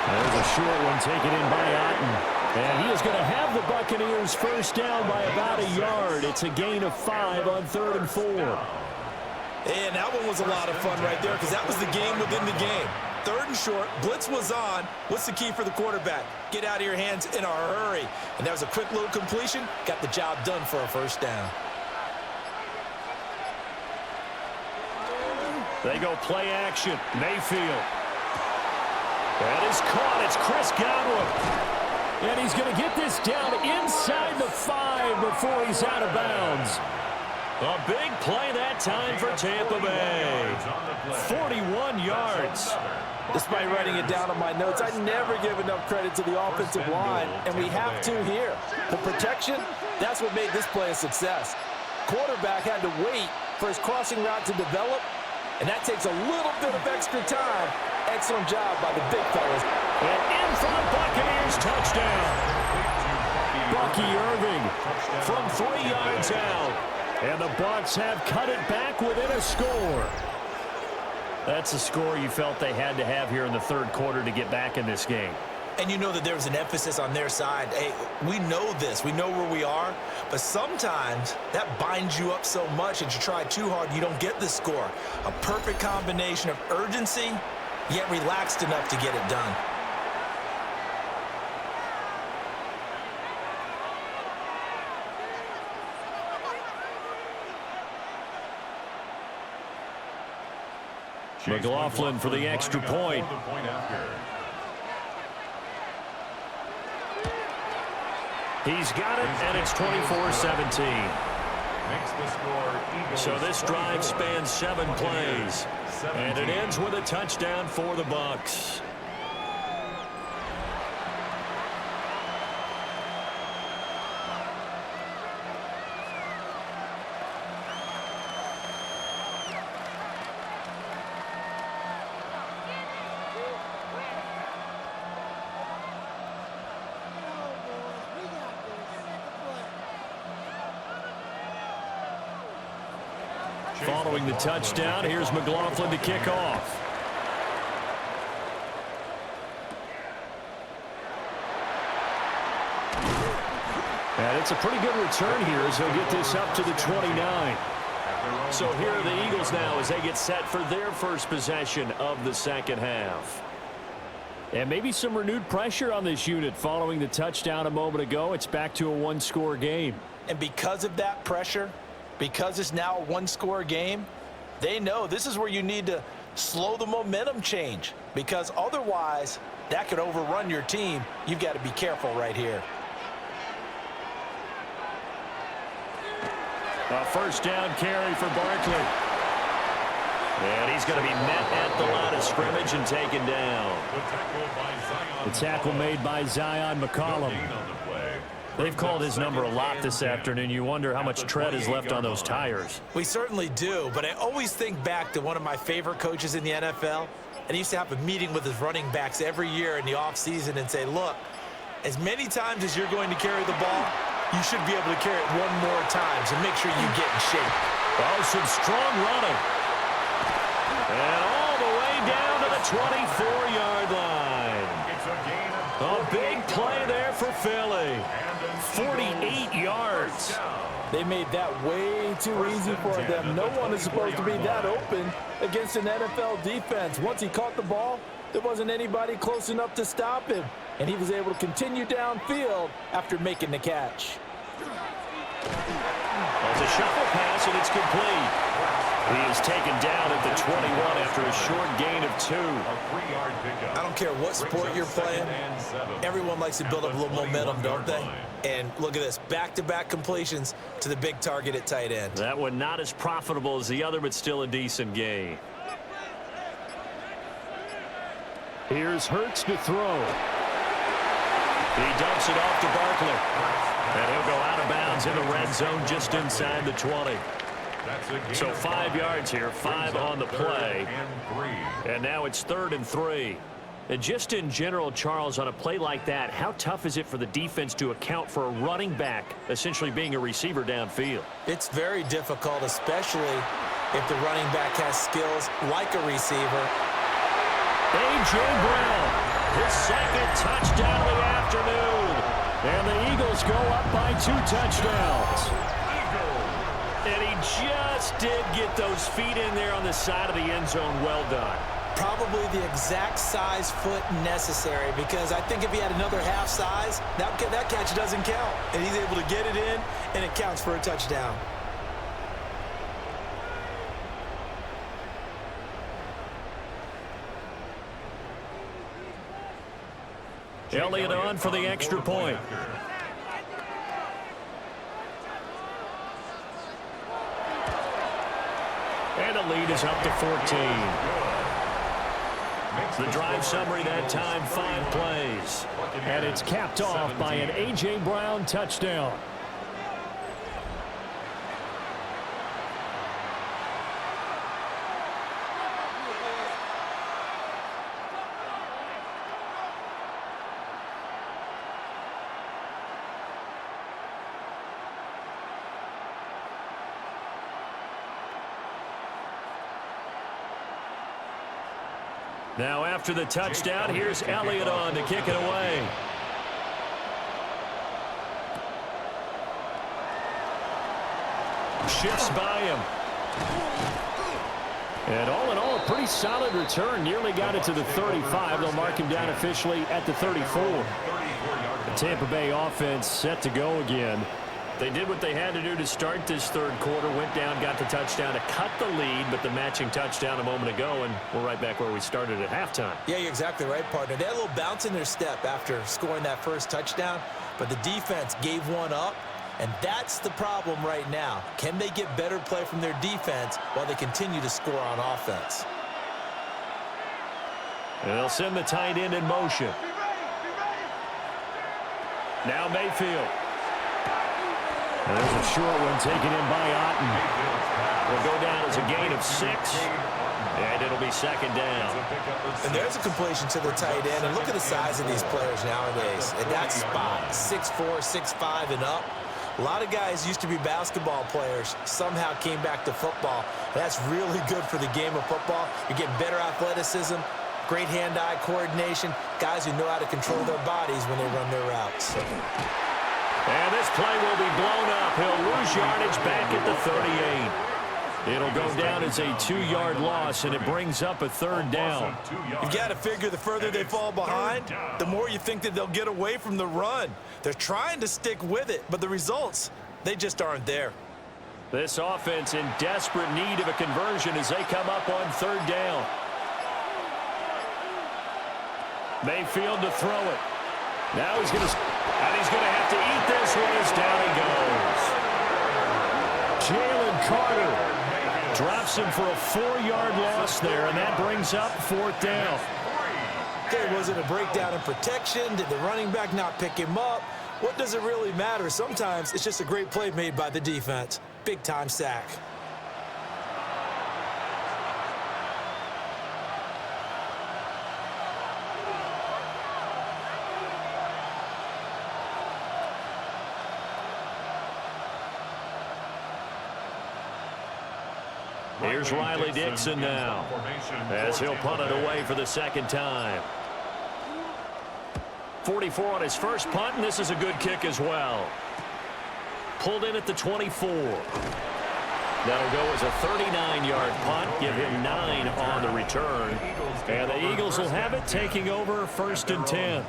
There's a short one taken in by Otten. And he is going to have the Buccaneers first down by about a yard. It's a gain of 5 on 3rd and 4. And that one was a lot of fun right there because that was the game within the game. 3rd and short, blitz was on. What's the key for the quarterback? Get out of your hands in a hurry. And that was a quick little completion. Got the job done for a first down. They go play action. Mayfield. That is caught. It's Chris Godwin. And he's going to get this down inside the 5 before he's out of bounds. A big play that time for Tampa Bay. 41 yards. Despite writing it down on my notes, I never give enough credit to the offensive line, and we have to here. The protection, that's what made this play a success. Quarterback had to wait for his crossing route to develop, and that takes a little bit of extra time. Excellent job by the big fellas. And in for the Buccaneers touchdown. Bucky Irving from 3 yards out. And the Bucs have cut it back within a score. That's a score you felt they had to have here in the third quarter to get back in this game. And you know that there was an emphasis on their side. Hey, we know this. We know where we are. But sometimes that binds you up so much that you try too hard, you don't get the score. A perfect combination of urgency, yet relaxed enough to get it done. McLaughlin for the extra point. He's got it, and it's 24-17. So this drive spans 7 plays, and it ends with a touchdown for the Bucs. Following the touchdown, here's McLaughlin to kick off. And it's a pretty good return here as he'll get this up to the 29. So here are the Eagles now as they get set for their first possession of the second half. And maybe some renewed pressure on this unit following the touchdown a moment ago. It's back to a 1-score game. And because of that pressure, because it's now a 1-score game, they know this is where you need to slow the momentum change, because otherwise that could overrun your team. You've got to be careful right here. A first down carry for Barkley. And he's going to be met at the line of scrimmage and taken down. The tackle made by Zion McCollum. They've called his number a lot this afternoon. You wonder how much tread is left on those tires. We certainly do, but I always think back to one of my favorite coaches in the NFL, and he used to have a meeting with his running backs every year in the offseason and say, look, as many times as you're going to carry the ball, you should be able to carry it one more time, so make sure you get in shape. Oh, some strong running. And all the way down to the 24-yard line. A big play there for Philly. 48 yards. They made that way too easy for them. No one is supposed to be that open against an NFL defense. Once he caught the ball, there wasn't anybody close enough to stop him, and he was able to continue downfield after making the catch. It's a shuffle pass, and it's complete. He is taken down at the 21 after a short gain of 2. I don't care what sport you're playing. Everyone likes to build up a little momentum, don't they? And look at this, back-to-back completions to the big target at tight end. That one not as profitable as the other, but still a decent gain. Here's Hurts to throw. He dumps it off to Barkley. And he'll go out of bounds in the red zone just inside the 20. So 5 yards here, 5 on the play. And now it's 3rd and 3. And just in general, Charles, on a play like that, how tough is it for the defense to account for a running back essentially being a receiver downfield? It's very difficult, especially if the running back has skills like a receiver. A.J. Brown, his second touchdown of the afternoon. And the Eagles go up by 2 touchdowns. And he just did get those feet in there on the side of the end zone. Well done. Probably the exact size foot necessary, because I think if he had another half size, that catch doesn't count. And he's able to get it in, and it counts for a touchdown. Elliott on for the extra point. And the lead is up to 14. The drive summary that time, 5 plays. And it's capped off by an A.J. Brown touchdown. Now after the touchdown, here's Elliott on to kick it away. Shifts by him. And all in all, a pretty solid return. Nearly got it to the 35. They'll mark him down officially at the 34. The Tampa Bay offense set to go again. They did what they had to do to start this third quarter. Went down, got the touchdown to cut the lead, but the matching touchdown a moment ago, and we're right back where we started at halftime. Yeah, you're exactly right, partner. They had a little bounce in their step after scoring that first touchdown, but the defense gave one up, and that's the problem right now. Can they get better play from their defense while they continue to score on offense? And they'll send the tight end in motion. Now Mayfield. And there's a short one taken in by Otten. Will go down as a gain of 6, and it'll be second down. And there's a completion to the tight end, and look at the size of these players nowadays. At that spot, 6'4", 6'5", and up. A lot of guys used to be basketball players, somehow came back to football. That's really good for the game of football. You're getting better athleticism, great hand-eye coordination, guys who know how to control their bodies when they run their routes. And this play will be blown up. He'll lose yardage back at the 38. It'll go down as a 2-yard loss, and it brings up a third down. You've got to figure the further they fall behind, the more you think that they'll get away from the run. They're trying to stick with it, but the results, they just aren't there. This offense in desperate need of a conversion as they come up on third down. Mayfield to throw it. Now he's going to have to eat this one as down he goes. Jalen Carter drops him for a 4-yard loss there, and that brings up fourth down. Okay, was it a breakdown in protection? Did the running back not pick him up? What does it really matter? Sometimes it's just a great play made by the defense. Big-time sack. Here's Riley Dixon now, as he'll punt it away for the second time. 44 on his first punt, and this is a good kick as well. Pulled in at the 24. That'll go as a 39-yard punt, give him 9 on the return. And the Eagles will have it, taking over 1st and 10.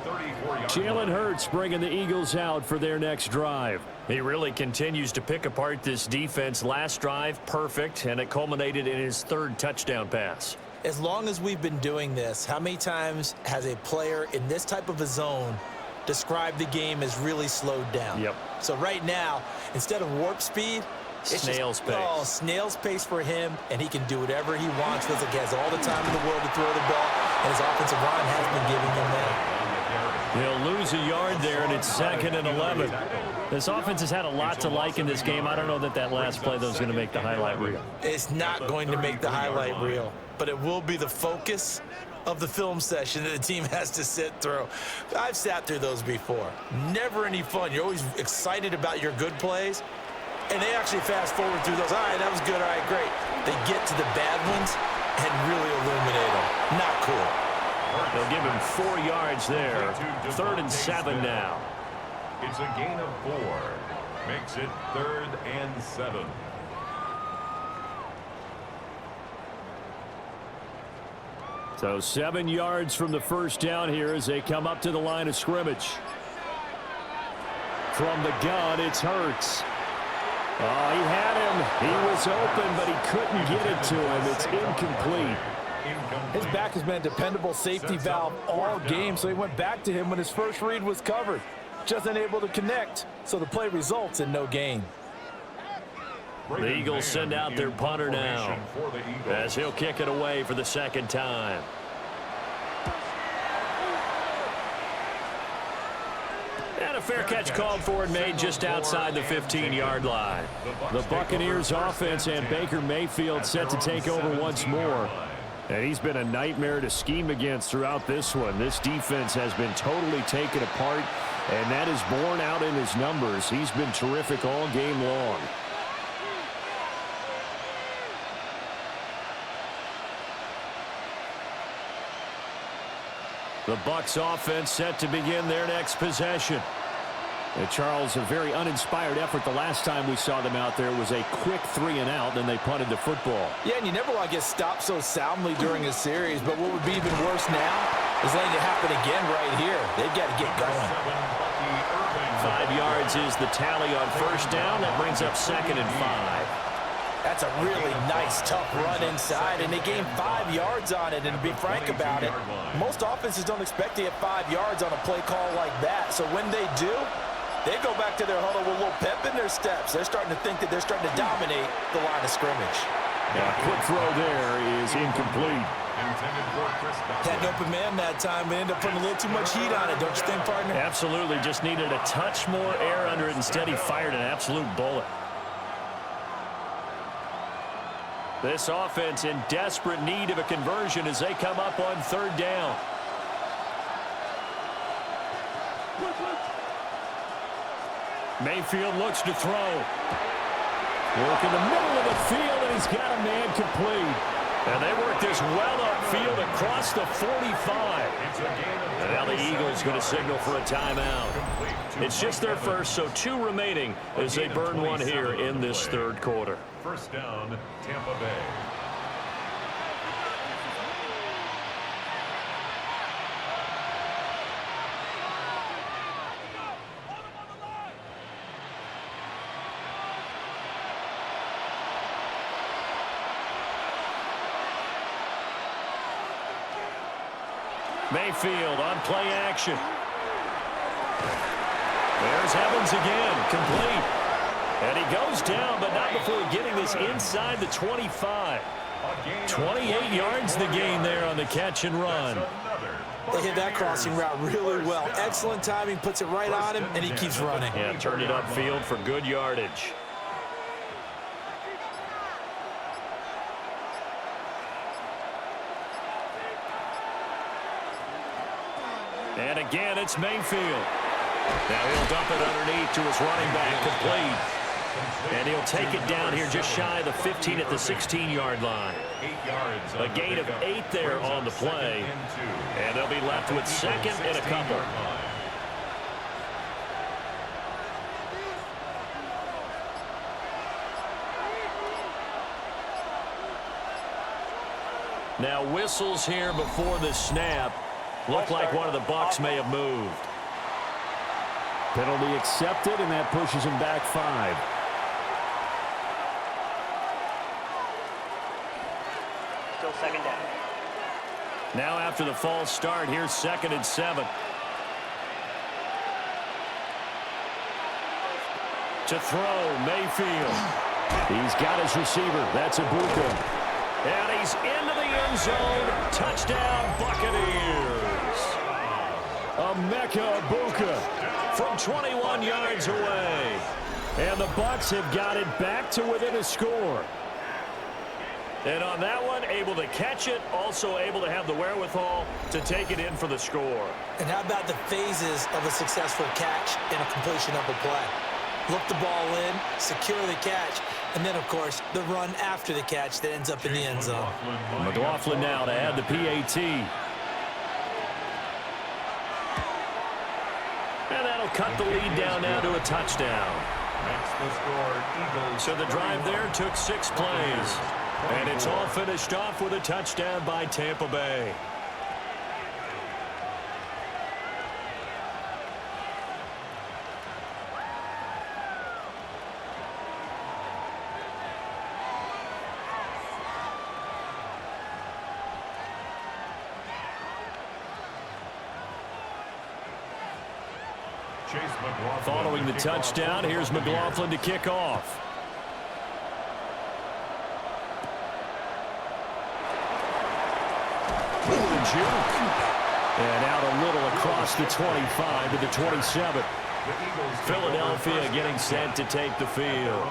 Jalen Hurts bringing the Eagles out for their next drive. He really continues to pick apart this defense. Last drive, perfect, and it culminated in his 3rd touchdown pass. As long as we've been doing this, how many times has a player in this type of a zone described the game as really slowed down? Yep. So right now, instead of warp speed, it's snail's pace. Oh, snail's pace for him, and he can do whatever he wants. He has all the time in the world to throw the ball, and his offensive line has been giving him that. He'll lose a yard there, and it's 2nd and 11. This offense has had a lot to like in this game. I don't know that last play, though, is going to make the highlight reel. It's not going to make the highlight reel, but it will be the focus of the film session that the team has to sit through. I've sat through those before. Never any fun. You're always excited about your good plays, and they actually fast forward through those. All right, that was good. All right, great. They get to the bad ones and really illuminate them. Not cool. They'll give him 4 yards there. 3rd and 7 now. It's a gain of 4. Makes it 3rd and 7. So 7 yards from the first down here as they come up to the line of scrimmage. From the gun, it's Hurts. Oh, he had him. He was open, but he couldn't get it to him. It's incomplete. His back has been a dependable safety valve all game, so he went back to him when his first read was covered. Just unable to connect, so the play results in no gain. The Eagles send out their punter now, as he'll kick it away for the 2nd time. a fair catch called for and made just outside the 15-yard line. The Buccaneers offense and Baker Mayfield set to take over once more. And he's been a nightmare to scheme against throughout this one. This defense has been totally taken apart, and that is borne out in his numbers. He's been terrific all game long. The Bucs offense set to begin their next possession. Charles, a very uninspired effort the last time we saw them out there was a quick 3-and-out, then they punted the football. Yeah, and you never want to get stopped so soundly during a series, but what would be even worse now is letting it happen again right here. They've got to get going. 5 yards is the tally on first down. That brings up 2nd and 5. That's a really nice, tough run inside, and they gained 5 yards on it. And to be frank about it, most offenses don't expect to get 5 yards on a play call like that. So when they do, they go back to their huddle with a little pep in their steps. They're starting to think that they're starting to dominate the line of scrimmage. Yeah, quick throw there is incomplete. Had an open man that time, but ended up putting a little too much heat on it, don't you think, partner? Absolutely, just needed a touch more air under it. Instead, he fired an absolute bullet. This offense in desperate need of a conversion as they come up on 3rd down. Mayfield looks to throw. Work in the middle of the field, and he's got a man complete. And they work this well upfield across the 45. And now the Eagles going to signal for a timeout. It's just their first, so 2 remaining as they burn one here in this 3rd quarter. First down, Tampa Bay. Mayfield on play action. There's Evans again, complete. And he goes down, but not before getting this inside the 25. 28 yards the gain there on the catch and run. They hit that crossing route really well. Excellent timing, puts it right on him, and he keeps running. Yeah, turned it upfield for good yardage. And again, it's Mayfield. Now he'll dump it underneath to his running back, complete. And he'll take it down here just shy of the 15 at the 16-yard line. A gain of 8 there on the play. And they'll be left with 2nd and a couple. Now whistles here before the snap. Looked like one of the Bucs may have moved. Penalty accepted, and that pushes him back 5. Still 2nd down. Now after the false start, here's 2nd and 7. To throw, Mayfield. He's got his receiver. That's Ibuka. And he's into the end zone. Touchdown, Buccaneers. Emeka Ibuka from 21 yards away. And the Bucs have got it back to within a score. And on that one, able to catch it, also able to have the wherewithal to take it in for the score. And how about the phases of a successful catch and a completion of a play? Look the ball in, secure the catch, and then, of course, the run after the catch that ends up in the end zone. McLaughlin now to add the PAT. And that'll cut the lead down now to a touchdown. So the drive there took 6 plays. And it's all finished off with a touchdown by Tampa Bay. Following the touchdown, here's McLaughlin to kick off. Juke. And out a little across the 25 to the 27. Philadelphia getting set to take the field.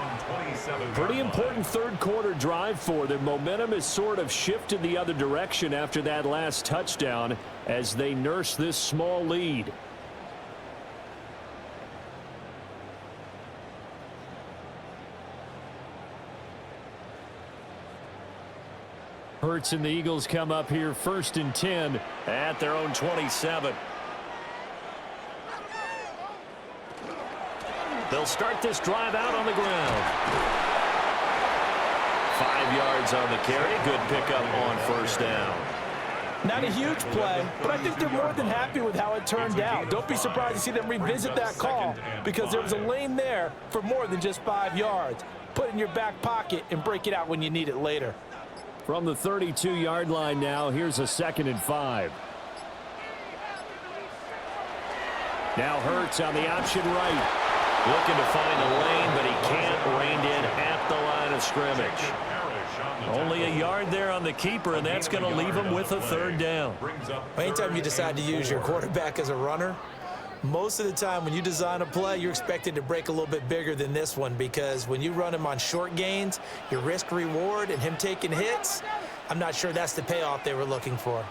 Pretty important third quarter drive for them. Momentum has sort of shifted the other direction after that last touchdown as they nurse this small lead. Hurts and the Eagles come up here 1st and 10 at their own 27. They'll start this drive out on the ground. 5 yards on the carry. Good pickup on 1st down. Not a huge play, but I think they're more than happy with how it turned out. Don't be surprised to see them revisit that call because there was a lane there for more than just 5 yards. Put it in your back pocket and break it out when you need it later. From the 32-yard line now, here's a 2nd and 5. Now Hurts on the option right. Looking to find a lane, but he can't rein in at the line of scrimmage. Only a yard there on the keeper, and that's going to leave him with a 3rd down. Anytime you decide to use your quarterback as a runner, most of the time when you design a play, you're expected to break a little bit bigger than this one because when you run him on short gains, your risk-reward and him taking hits, I'm not sure that's the payoff they were looking for.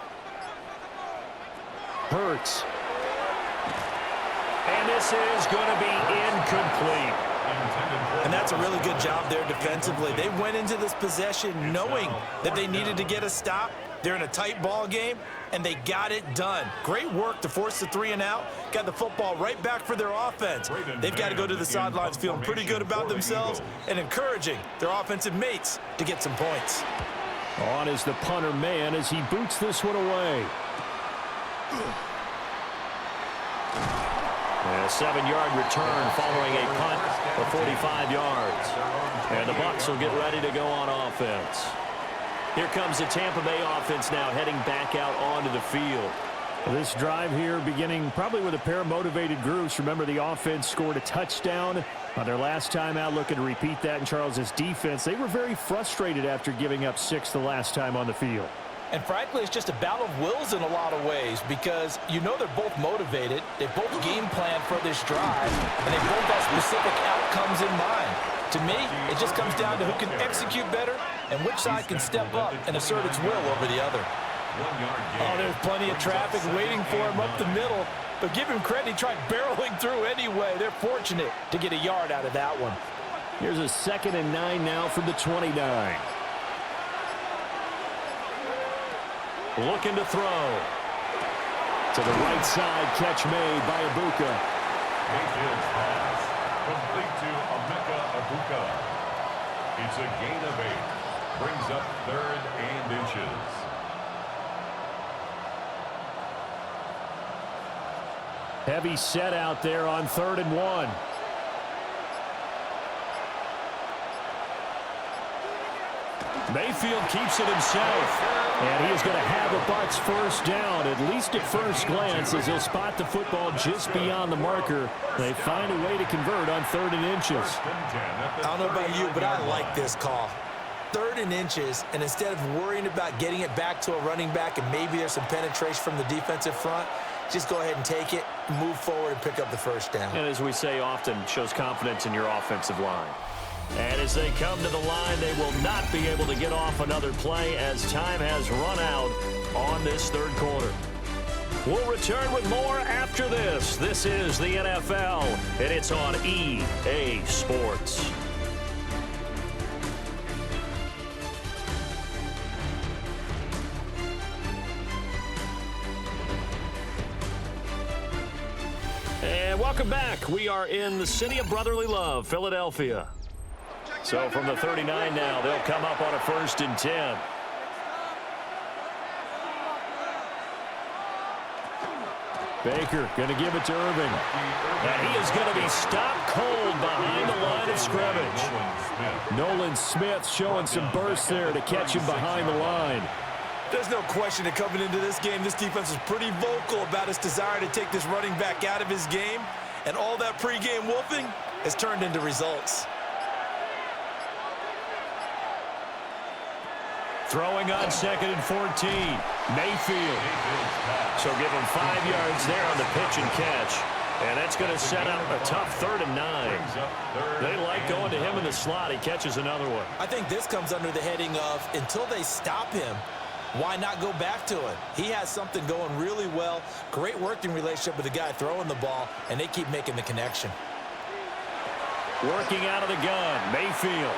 Hurts. And this is going to be incomplete. And that's a really good job there defensively. They went into this possession knowing that they needed to get a stop. They're in a tight ball game, and they got it done. Great work to force the 3 and out. Got the football right back for their offense. They've got to go to the sidelines feeling pretty good about themselves and encouraging their offensive mates to get some points. On is the punter man as he boots this one away. And a 7-yard return following a punt of 45 yards. And the Bucs will get ready to go on offense. Here comes the Tampa Bay offense now heading back out onto the field. This drive here beginning probably with a pair of motivated groups. Remember, the offense scored a touchdown on their last time out, looking to repeat that in Charles's defense. They were very frustrated after giving up 6 the last time on the field. And frankly, it's just a battle of wills in a lot of ways because you know they're both motivated. They both game plan for this drive, and they both have specific outcomes in mind. To me, it just comes down to who can execute better and which side can step up and assert its will over the other. Oh, there's plenty of traffic waiting for him up the middle, but give him credit, he tried barreling through anyway. They're fortunate to get a yard out of that one. Here's a 2nd and 9 now from the 29. Looking to throw. To the right side, catch made by Ibuka. Mayfield's pass, complete to Emeka Ibuka. It's a gain of 8. Brings up 3rd and inches. Heavy set out there on 3rd and 1. Mayfield keeps it himself. And he is going to have a Bucs 1st down, at least at first glance, as he'll spot the football just beyond the marker. They find a way to convert on 3rd and inches. I don't know about you, but I like this call. 3rd and inches, and instead of worrying about getting it back to a running back and maybe there's some penetration from the defensive front, just go ahead and take it, move forward, and pick up the 1st down. And as we say often, shows confidence in your offensive line. And as they come to the line, they will not be able to get off another play as time has run out on this 3rd quarter. We'll return with more after this. This is the NFL, and it's on EA Sports. And welcome back. We are in the city of brotherly love, Philadelphia. So from the 39 now, they'll come up on a 1st and 10. Baker going to give it to Irving. And he is going to be stopped cold behind the line of scrimmage. Nolan Smith showing some burst there to catch him behind the line. There's no question that coming into this game, this defense is pretty vocal about its desire to take this running back out of his game. And all that pregame wolfing has turned into results. Throwing on 2nd and 14. Mayfield. So give him 5 yards there on the pitch and catch. And that's going to set up a tough 3rd and 9. They like going to him in the slot. He catches another one. I think this comes under the heading of until they stop him, why not go back to it? He has something going really well. Great working relationship with the guy throwing the ball, and they keep making the connection. Working out of the gun, Mayfield.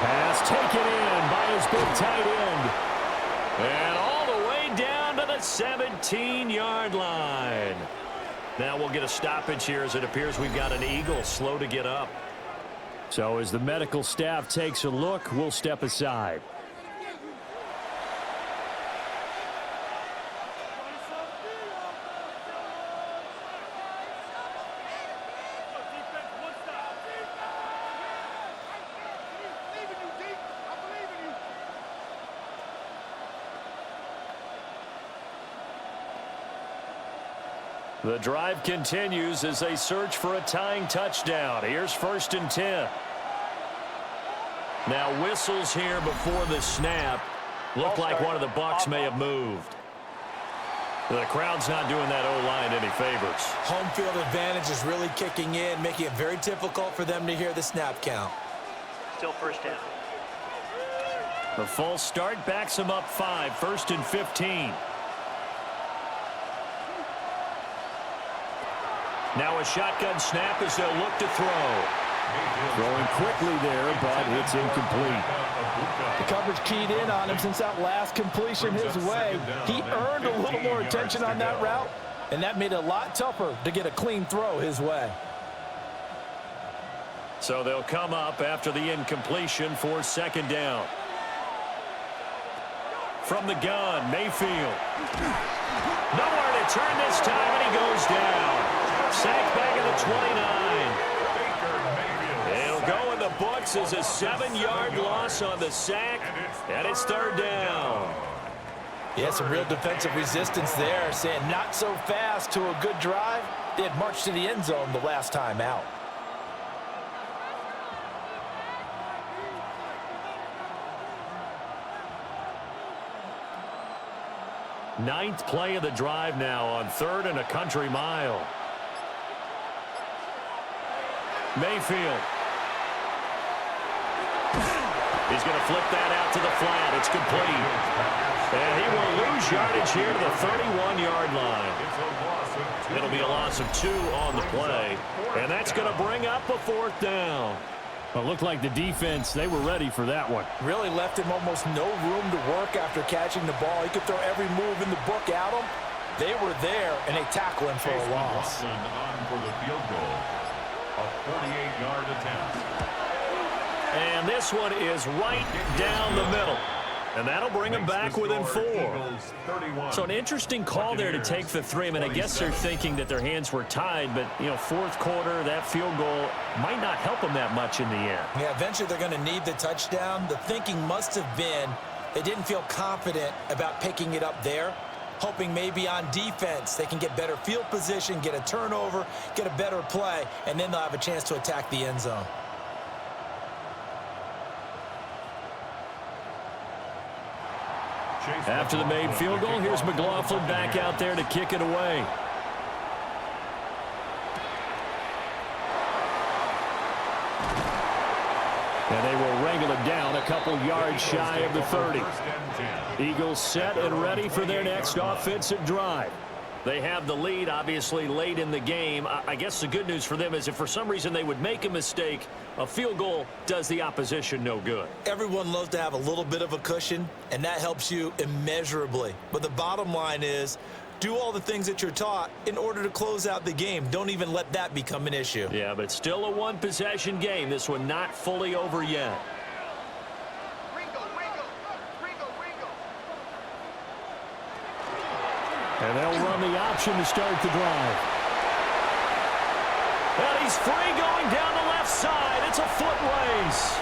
Pass taken in by his big tight end. And all the way down to the 17-yard line. Now we'll get a stoppage here as it appears we've got an Eagle slow to get up. So as the medical staff takes a look, we'll step aside. The drive continues as they search for a tying touchdown. Here's 1st and 10. Now whistles here before the snap. Looked like one of the Bucs may have moved. The crowd's not doing that O-line any favors. Home field advantage is really kicking in, making it very difficult for them to hear the snap count. Still 1st down. The false start backs him up 5. 1st and 15. Now a shotgun snap as they'll look to throw. Throwing quickly there, but it's incomplete. The coverage keyed in on him since that last completion his way. He earned a little more attention on that route, and that made it a lot tougher to get a clean throw his way. So they'll come up after the incompletion for 2nd down. From the gun, Mayfield. Nowhere to turn this time, and he goes down. Sacked back at the 29. It'll go in the books as a 7-yard loss on the sack, and it's 3rd down. Yeah, some real defensive resistance there, saying not so fast to a good drive. They had marched to the end zone the last time out. Ninth play of the drive now on 3rd and a country mile. Mayfield. He's going to flip that out to the flat. It's complete. And he will lose yardage here to the 31-yard line. It'll be a loss of 2 on the play. And that's going to bring up a 4th down. Well, it looked like the defense, they were ready for that one. Really left him almost no room to work after catching the ball. He could throw every move in the book at him. They were there, and they tackle him for a loss. On for the field goal. A 48-yard attempt. And this one is right down the middle. And that'll bring him back within 4. So an interesting call there to take the 3. I mean, I guess they're thinking that their hands were tied, but, you know, 4th quarter, that field goal might not help them that much in the end. Yeah, eventually they're going to need the touchdown. The thinking must have been they didn't feel confident about picking it up there, hoping maybe on defense they can get better field position, get a turnover, get a better play, and then they'll have a chance to attack the end zone. After the made field goal, here's McLaughlin back out there to kick it away. And they will wrangle it down a couple yards shy of the 30. Eagles set and ready for their next offensive drive. They have the lead, obviously, late in the game. I guess the good news for them is if for some reason they would make a mistake, a field goal does the opposition no good. Everyone loves to have a little bit of a cushion, and that helps you immeasurably. But the bottom line is, do all the things that you're taught in order to close out the game. Don't even let that become an issue. Yeah, but still a one-possession game. This one not fully over yet. And they'll run the option to start the drive. And he's free going down the left side. It's a foot race.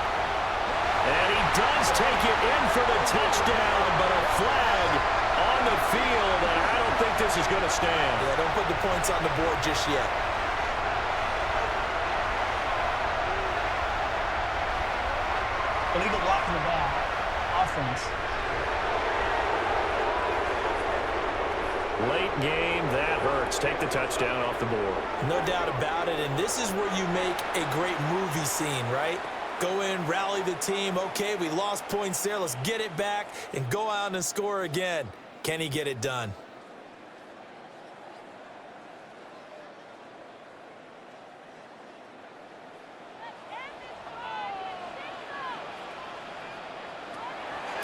And he does take it in for the touchdown, but a flag on the field, and I don't think this is going to stand. Yeah, don't put the points on the board just yet. Illegal block in the back. Offense. Late game, that hurts. Take the touchdown off the board. No doubt about it, and this is where you make a great movie scene, right? Go in, rally the team. Okay, we lost points there. Let's get it back and go out and score again. Can he get it done?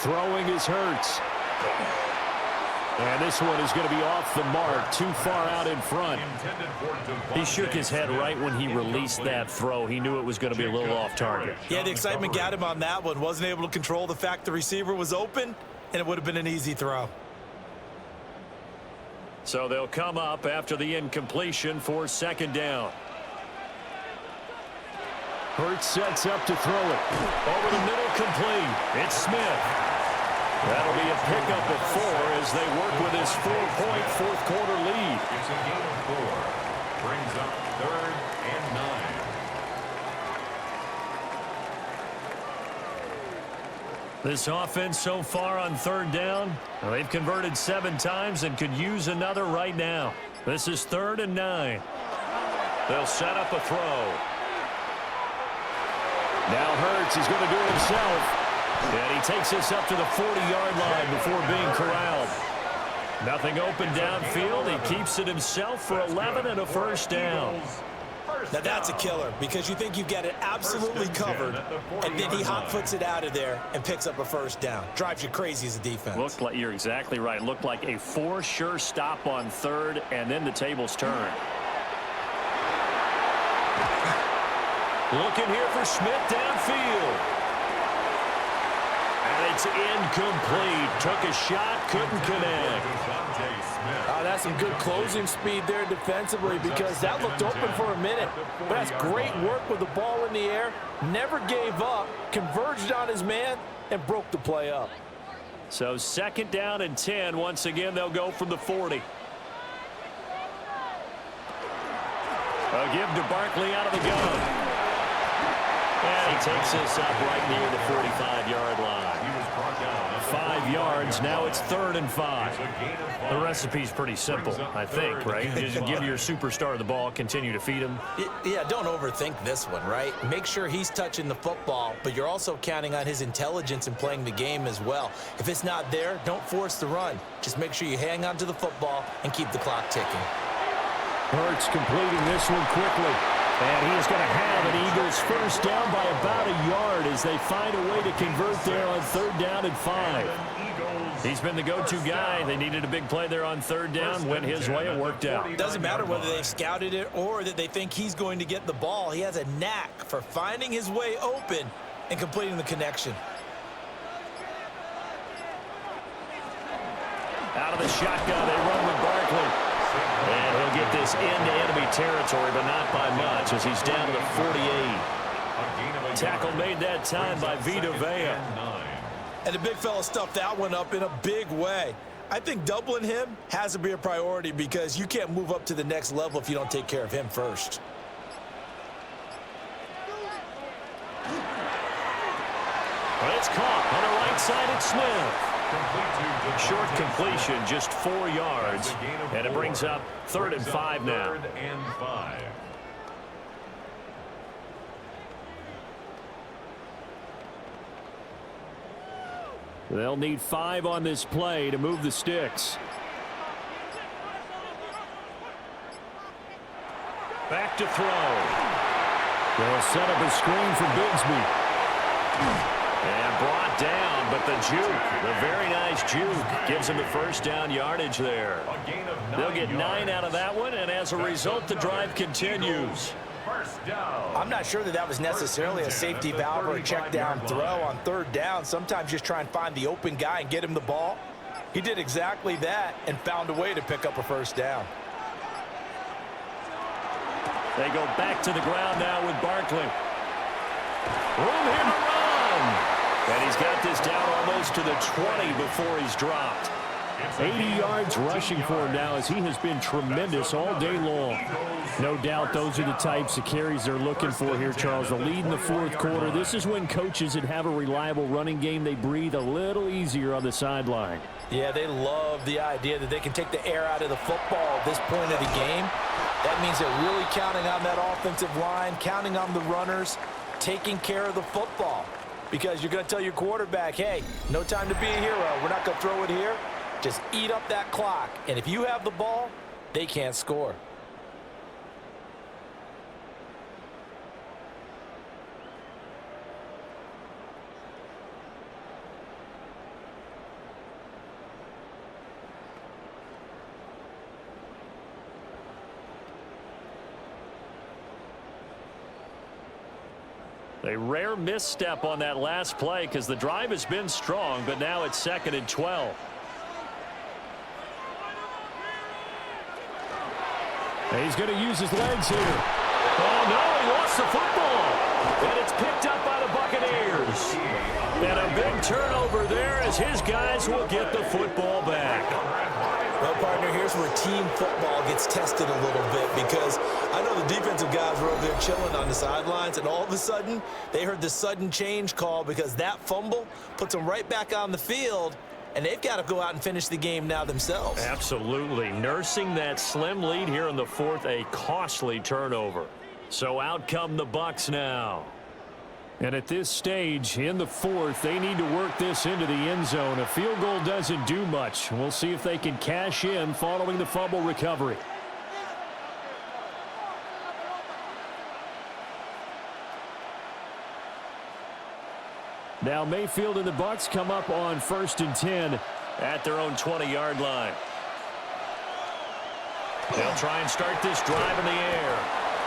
Throwing is Hurts. And this one is going to be off the mark, too far out in front. He shook his head right when he released that throw. He knew it was going to be a little off target. Yeah, the excitement got him on that one. Wasn't able to control the fact the receiver was open, and it would have been an easy throw. So they'll come up after the incompletion for second down. Hurts sets up to throw it. Over the middle, complete. It's Smith. That'll be a pickup of 4 as they work with his 4-point fourth-quarter lead. It's a gain of 4. Brings up 3rd and 9. This offense so far on 3rd down, well, they've converted 7 times and could use another right now. This is 3rd and 9. They'll set up a throw. Now Hurts is going to do it himself. And he takes us up to the 40-yard line before being corralled. Nothing open downfield. He keeps it himself for 11 and a first down. Now that's a killer because you think you've got it absolutely covered, and then he hot-foots it out of there and picks up a first down. Drives you crazy as a defense. Looked like, you're exactly right. Looked like a for-sure stop on 3rd, and then the tables turned. Looking here for Smith downfield. And it's incomplete. Took a shot, couldn't connect. That's some good closing speed there defensively because that looked open for a minute. But that's great work with the ball in the air. Never gave up, converged on his man, and broke the play up. So 2nd down and 10. Once again, they'll go from the 40. A give to Barkley out of the gun. And he takes us up right near the 45-yard line. 5 yards. Now it's 3rd and 5. The recipe's pretty simple, I think, right? Just give your superstar the ball, continue to feed him. Yeah, don't overthink this one, right? Make sure he's touching the football, but you're also counting on his intelligence in playing the game as well. If it's not there, don't force the run. Just make sure you hang on to the football and keep the clock ticking. Hurts completing this one quickly. And he is going to have an Eagles first down by about a yard as they find a way to convert there on 3rd down and 5. He's been the go-to guy. They needed a big play there on 3rd down. Went his way. It worked out. It doesn't matter whether they've scouted it or that they think he's going to get the ball. He has a knack for finding his way open and completing the connection. Out of the shotgun, they run with Barkley. And he'll get this into enemy territory, but not by much as he's down to the 48. Tackle made that time by Vita Vea. And the big fella stuffed that one up in a big way. I think doubling him has to be a priority because you can't move up to the next level if you don't take care of him first. But it's caught on the right side at Smith. Short completion, just 4 yards, and it brings up 3rd and 5 now. They'll need 5 on this play to move the sticks. Back to throw. They'll set up a screen for Bigsby. And brought down, but the juke, the very nice juke, gives him the first down yardage there. They'll get 9 out of that one, and as a result, the drive continues. I'm not sure that was necessarily a safety valve or a check down throw on 3rd down. Sometimes just try and find the open guy and get him the ball. He did exactly that and found a way to pick up a first down. They go back to the ground now with Barkley. Room here to run. And he's got this down almost to the 20 before he's dropped. 80 yards rushing for him now as he has been tremendous all day long. No doubt those are the types of carries they're looking for here, Charles. The lead in the fourth quarter. This is when coaches that have a reliable running game, they breathe a little easier on the sideline. Yeah, they love the idea that they can take the air out of the football at this point of the game. That means they're really counting on that offensive line, counting on the runners, taking care of the football. Because you're going to tell your quarterback, hey, no time to be a hero. We're not going to throw it here. Just eat up that clock. And if you have the ball, they can't score. A rare misstep on that last play because the drive has been strong, but now it's 2nd and 12. He's going to use his legs here. Oh, no, he lost the football. And it's picked up by the Buccaneers. And a big turnover there as his guys will get the football back. Well, partner, here's where team football gets tested a little bit because I know the defensive guys were over there chilling on the sidelines, and all of a sudden, they heard the sudden change call because that fumble puts them right back on the field, and they've got to go out and finish the game now themselves. Absolutely. Nursing that slim lead here in the fourth, a costly turnover. So out come the Bucs now. And at this stage, in the fourth, they need to work this into the end zone. A field goal doesn't do much. We'll see if they can cash in following the fumble recovery. Now Mayfield and the Bucs come up on 1st and 10 at their own 20-yard line. They'll try and start this drive in the air.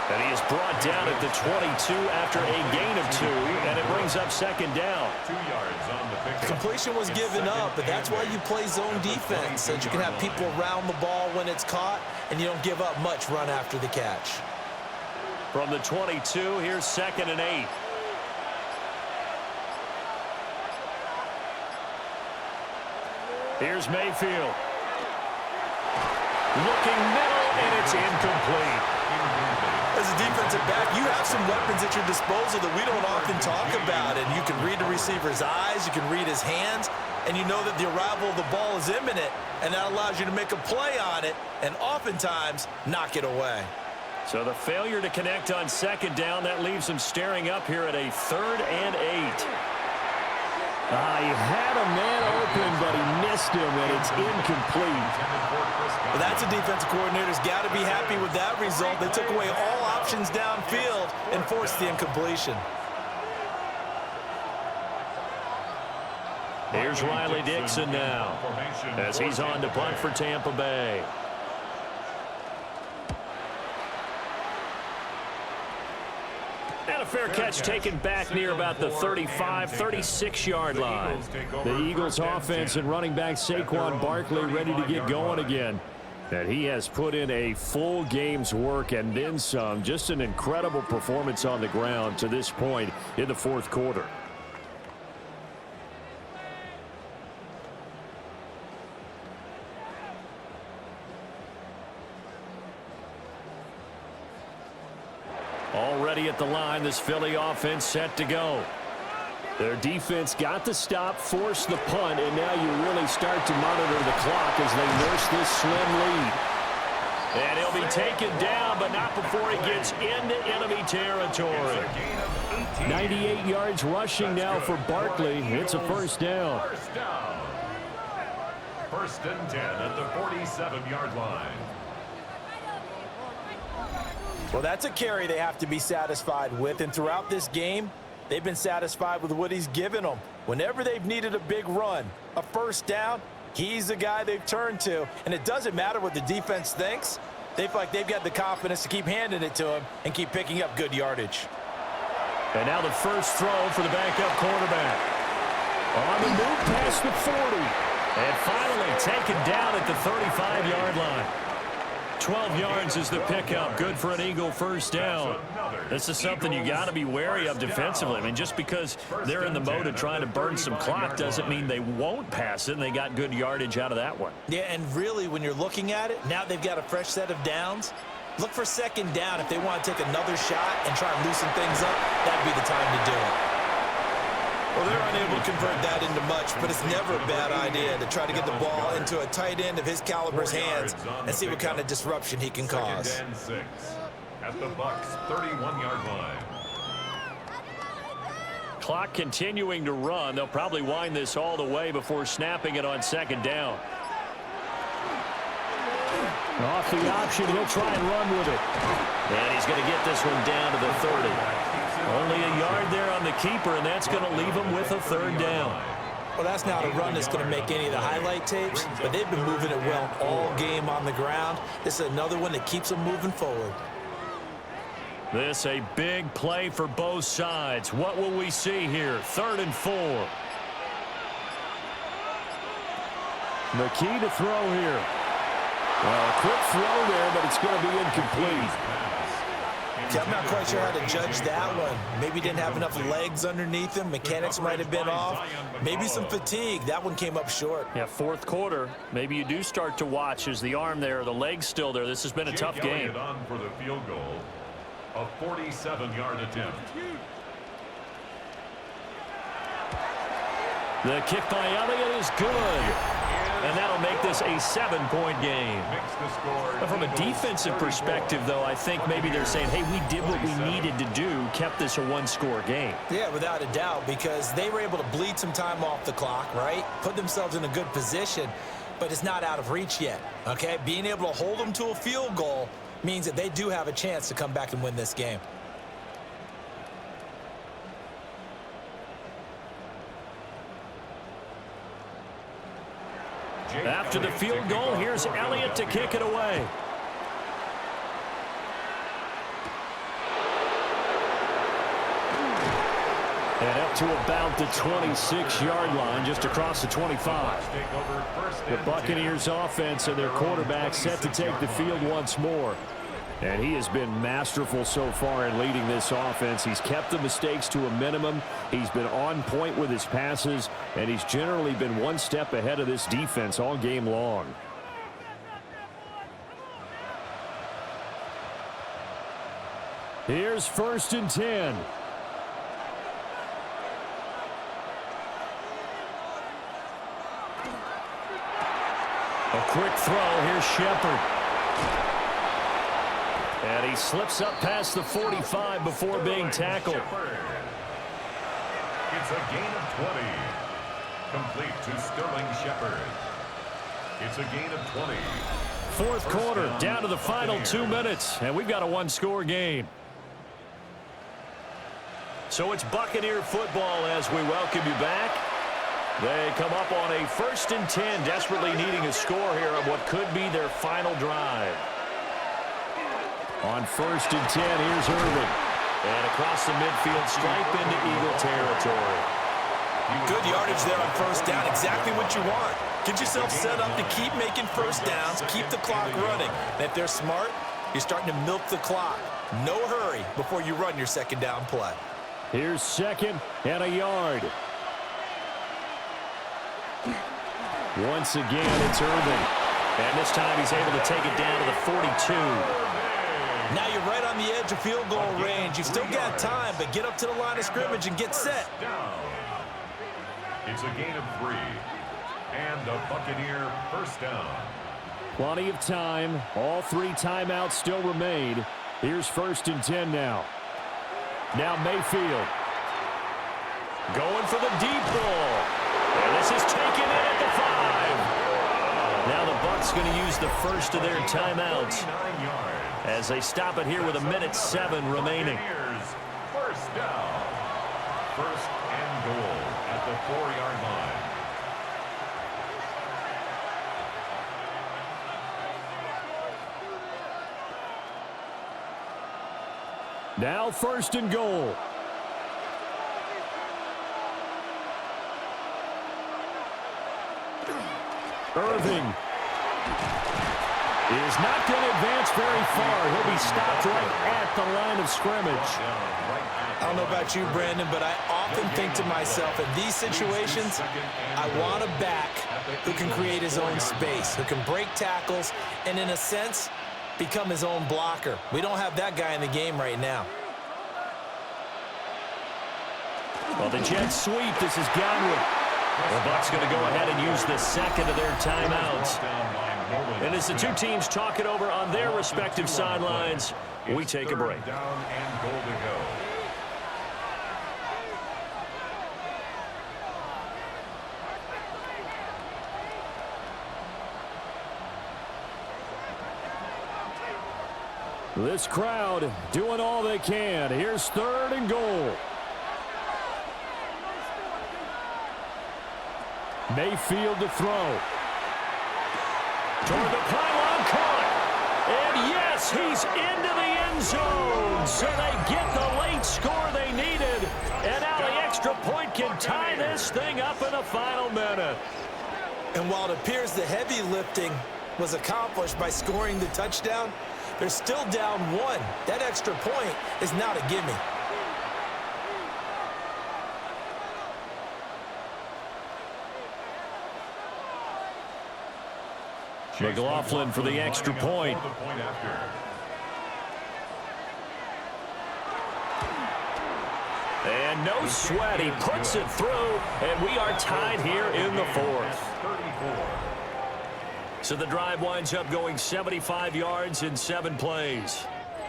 And he is brought down at the 22 after a gain of 2, and it brings up 2nd down. 2 yards on the pickup. Completion was given up, but that's why you play zone defense, so that you can have people around the ball when it's caught, and you don't give up much run after the catch. From the 22, here's 2nd and 8. Here's Mayfield. Looking middle, and it's incomplete. As a defensive back, you have some weapons at your disposal that we don't often talk about. And you can read the receiver's eyes, you can read his hands, and you know that the arrival of the ball is imminent, and that allows you to make a play on it and oftentimes knock it away. So the failure to connect on 2nd down, that leaves him staring up here at a 3rd and 8. He had a man open, but he missed him, and it's incomplete. Well, that's a defensive coordinator's got to be happy with that result. They took away all options downfield and forced the incompletion. Here's Riley Dixon now as he's on to punt for Tampa Bay. And a fair catch taken back near about the 35, 36-yard line. The Eagles offense and running back Saquon Barkley ready to get going again. And he has put in a full game's work and then some. Just an incredible performance on the ground to this point in the fourth quarter. Already at the line, this Philly offense set to go. Their defense got the stop, forced the punt, and now you really start to monitor the clock as they nurse this slim lead. And he'll be taken down, but not before he gets into enemy territory. 98 yards rushing now for Barkley. It's a first down. First down. 1st and 10 at the 47-yard line. Well, that's a carry they have to be satisfied with, and throughout this game, they've been satisfied with what he's given them. Whenever they've needed a big run, a first down, he's the guy they've turned to, and it doesn't matter what the defense thinks. They feel like they've got the confidence to keep handing it to him and keep picking up good yardage. And now the first throw for the backup quarterback. On the move past the 40. And finally taken down at the 35-yard line. 12 yards is the pickup. Good for an Eagle first down. This is something you got to be wary of defensively. I mean, just because they're in the mode of trying to burn some clock doesn't mean they won't pass it, and they got good yardage out of that one. Yeah, and really, when you're looking at it, now they've got a fresh set of downs. Look for second down if they want to take another shot and try and loosen things up. That'd be the time to do it. Well, they're unable to convert that into much, but it's never a bad idea to try to get the ball into a tight end of his caliber's hands and see what kind of disruption he can cause. Second and 6 at the Bucs' 31-yard line. Clock continuing to run. They'll probably wind this all the way before snapping it on second down. Off the option, he'll try and run with it. And he's going to get this one down to the 30. Only a yard there on the keeper, and that's going to leave him with a third down. Well, that's not a run that's going to make any of the highlight tapes, but they've been moving it well all game on the ground. This is another one that keeps them moving forward. This a big play for both sides. What will we see here? 3rd and 4. The key to throw here. Well, a quick throw there, but it's going to be incomplete. Yeah, I'm not quite sure how to judge that one. Maybe didn't have enough legs underneath him. Mechanics might have been off. Maybe some fatigue. That one came up short. Yeah, 4th quarter. Maybe you do start to watch as the arm there, the leg's still there. This has been a tough game. On for the field goal, a 47-yard attempt. The kick by Elliott is good. And that'll make this a 7-point game. But from a defensive perspective, though, I think maybe they're saying, hey, we did what we needed to do, kept this a 1-score game. Yeah, without a doubt, because they were able to bleed some time off the clock, right? Put themselves in a good position, but it's not out of reach yet, okay? Being able to hold them to a field goal means that they do have a chance to come back and win this game. After the field goal, here's Elliott to kick it away. And up to about the 26-yard line, just across the 25. The Buccaneers offense and their quarterback set to take the field once more. And he has been masterful so far in leading this offense. He's kept the mistakes to a minimum. He's been on point with his passes, and he's generally been one step ahead of this defense all game long. Here's 1st and 10. A quick throw. Here's Shepard. And he slips up past the 45 before being tackled. It's a gain of 20. Complete to Sterling Shepard. It's a gain of 20. 4th quarter, down to the final 2 minutes, and we've got a 1-score game. So it's Buccaneer football as we welcome you back. They come up on a 1st and 10, desperately needing a score here on what could be their final drive. On 1st and 10, here's Irvin. And across the midfield stripe into Eagle territory. Good yardage there on 1st down. Exactly what you want. Get yourself set up to keep making 1st downs, keep the clock running. And if they're smart, you're starting to milk the clock. No hurry before you run your 2nd down play. Here's 2nd and a yard. Once again, it's Irvin. And this time he's able to take it down to the 42. Now you're right on the edge of field goal range. You've still got time, but get up to the line of scrimmage and get set. It's a gain of 3. And a Buccaneer 1st down. Plenty of time. All 3 timeouts still remain. Here's 1st and 10 now. Now Mayfield. Going for the deep ball. And this is taken in at the 5. Now the Bucs going to use the first of their timeouts as they stop it here with 1:07 remaining. 1st down. 1st and goal at the 4-yard line. Now 1st and goal. Irving. is not going to advance very far. He'll be stopped right at the line of scrimmage. I don't know about you, Brandon, but I often think to myself, in these situations, I want a back who can create his own space, who can break tackles, and in a sense, become his own blocker. We don't have that guy in the game right now. Well, the Jets sweep. This is Godwin. The Bucs going to go ahead and use the second of their timeouts. And as the two teams talk it over on their respective sidelines, we take a break. Down and goal to go. This crowd doing all they can. Here's 3rd and goal. Mayfield to throw. Toward the pylon, caught. And yes, he's into the end zone. So they get the late score they needed. And now the extra point can tie this thing up in the final minute. And while it appears the heavy lifting was accomplished by scoring the touchdown, they're still down 1. That extra point is not a gimme. McLaughlin for the extra point. And no sweat. He puts it through, and we are tied here in the 4th. So the drive winds up going 75 yards in 7 plays.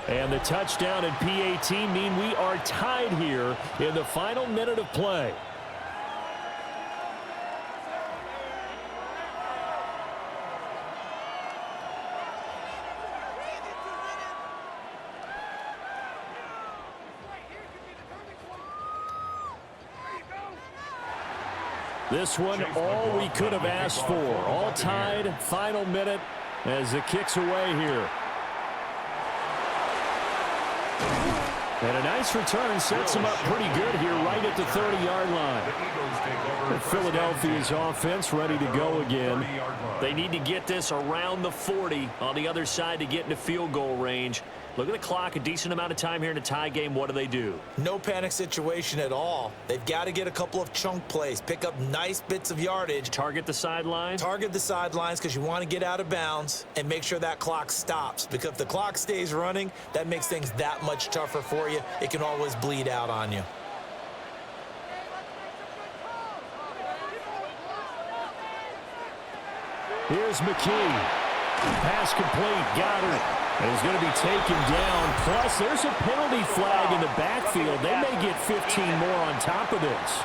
And the touchdown and PAT mean we are tied here in the final minute of play. This one, all we could have asked for. All tied, final minute as the kick's away here. And a nice return sets him up pretty good here right at the 30-yard line. Philadelphia's offense ready to go again. They need to get this around the 40 on the other side to get into field goal range. Look at the clock, a decent amount of time here in a tie game. What do? No panic situation at all. They've got to get a couple of chunk plays, pick up nice bits of yardage. Target the sideline? Target the sidelines because you want to get out of bounds and make sure that clock stops. Because if the clock stays running, that makes things that much tougher for you. It can always bleed out on you. Here's McKee. Pass complete. Goddard. And he's going to be taken down. Plus, there's a penalty flag in the backfield. They may get 15 more on top of this.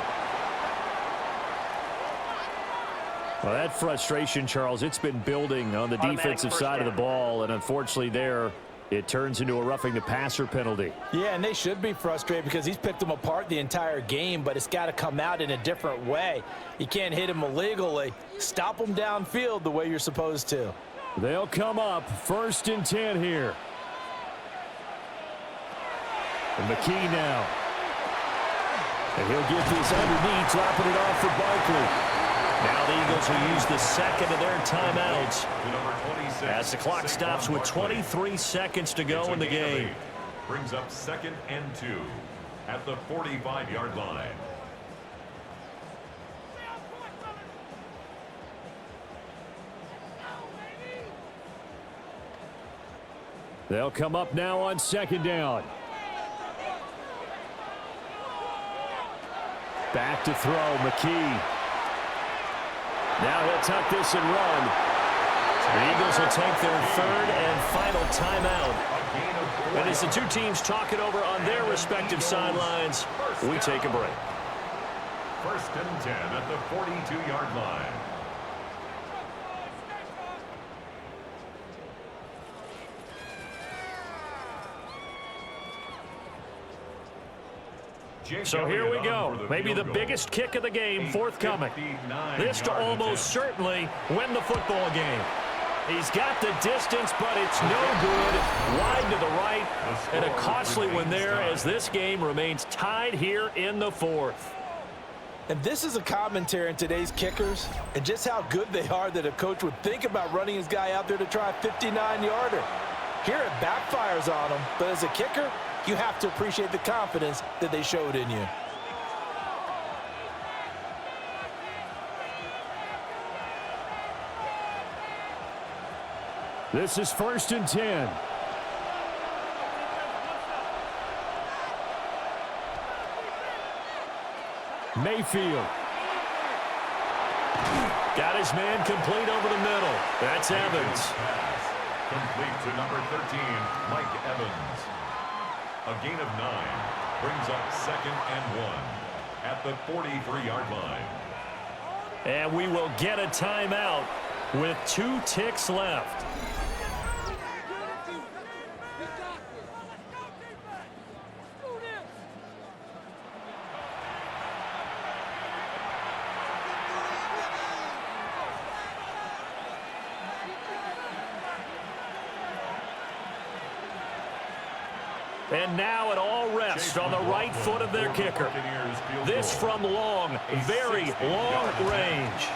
Well, that frustration, Charles, it's been building on the defensive side of the ball. And unfortunately there, it turns into a roughing the passer penalty. Yeah, and they should be frustrated because he's picked them apart the entire game, but it's got to come out in a different way. You can't hit him illegally. Stop him downfield the way you're supposed to. They'll come up 1st and 10 here. And McKee now. And he'll get this underneath, dropping it off for Barkley. Now the Eagles will use the second of their timeouts as the clock stops with 23 seconds to go in the game. Brings up 2nd and 2 at the 45-yard line. They'll come up now on 2nd down. Back to throw, McKee. Now he'll tuck this and run. The Eagles will take their 3rd and final timeout. And as the two teams talk it over on their respective sidelines, we take a break. 1st and 10 at the 42-yard line. So here we go. Maybe the biggest kick of the game forthcoming. This to almost certainly win the football game. He's got the distance, but it's no good. Wide to the right, and a costly one there as this game remains tied here in the 4th. And this is a commentary on today's kickers and just how good they are that a coach would think about running his guy out there to try a 59-yarder. Here it backfires on him, but as a kicker, you have to appreciate the confidence that they showed in you. This is 1st and 10. Mayfield. Got his man complete over the middle. That's Evans. Complete to number 13, Mike Evans. A gain of 9 brings up 2nd and 1 at the 43-yard line. And we will get a timeout with 2 ticks left. And now it all rests on the right foot of their kicker. This from long, very long range.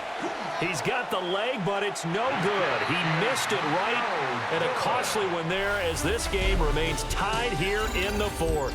He's got the leg, but it's no good. He missed it right, and a costly one there as this game remains tied here in the 4th.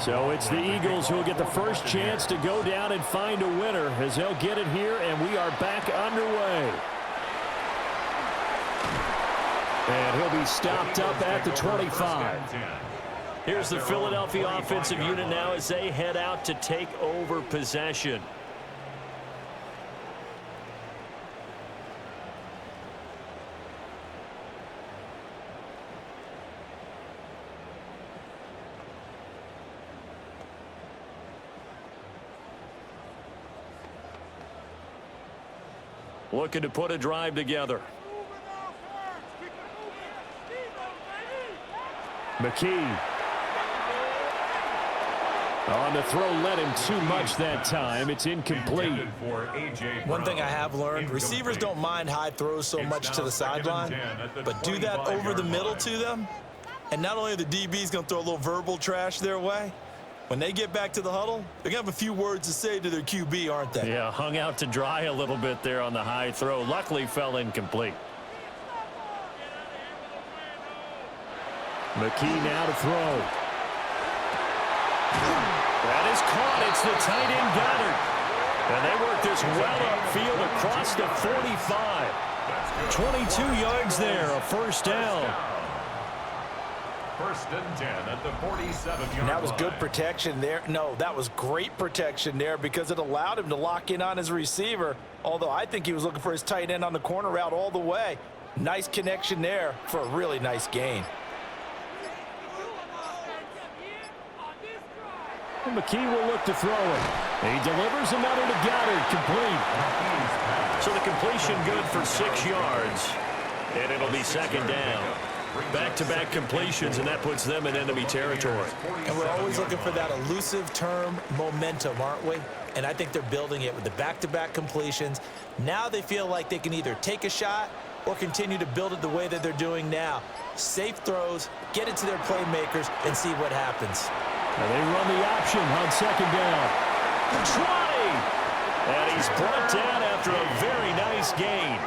So it's the Eagles who will get the first chance to go down and find a winner as they'll get it here, and we are back underway. And he'll be stopped up at the 25. Here's the Philadelphia offensive unit now as they head out to take over possession. Looking to put a drive together. McKee. On the throw, led him too much that time. It's incomplete. One thing I have learned, receivers don't mind high throws so much to the sideline, but do that over the middle to them, and not only are the DBs going to throw a little verbal trash their way, when they get back to the huddle, they're going to have a few words to say to their QB, aren't they? Yeah, hung out to dry a little bit there on the high throw. Luckily fell incomplete. McKee now to throw. That is caught. It's the tight end Goddard. And they work this well upfield across the 45. 22 yards there, a first down. 1st and 10 at the 47-yard line. And that was good protection there. No, that was great protection there because it allowed him to lock in on his receiver, although I think he was looking for his tight end on the corner route all the way. Nice connection there for a really nice gain. And McKee will look to throw it. He delivers another to Goddard, complete. So the completion good for 6 yards, and it'll be 2nd down. Back-to-back completions, and that puts them in enemy territory. And we're always looking for that elusive term, momentum, aren't we? And I think they're building it with the back-to-back completions. Now they feel like they can either take a shot or continue to build it the way that they're doing now. Safe throws, get it to their playmakers, and see what happens. And they run the option on 2nd down. 20! And he's brought down after a very nice gain.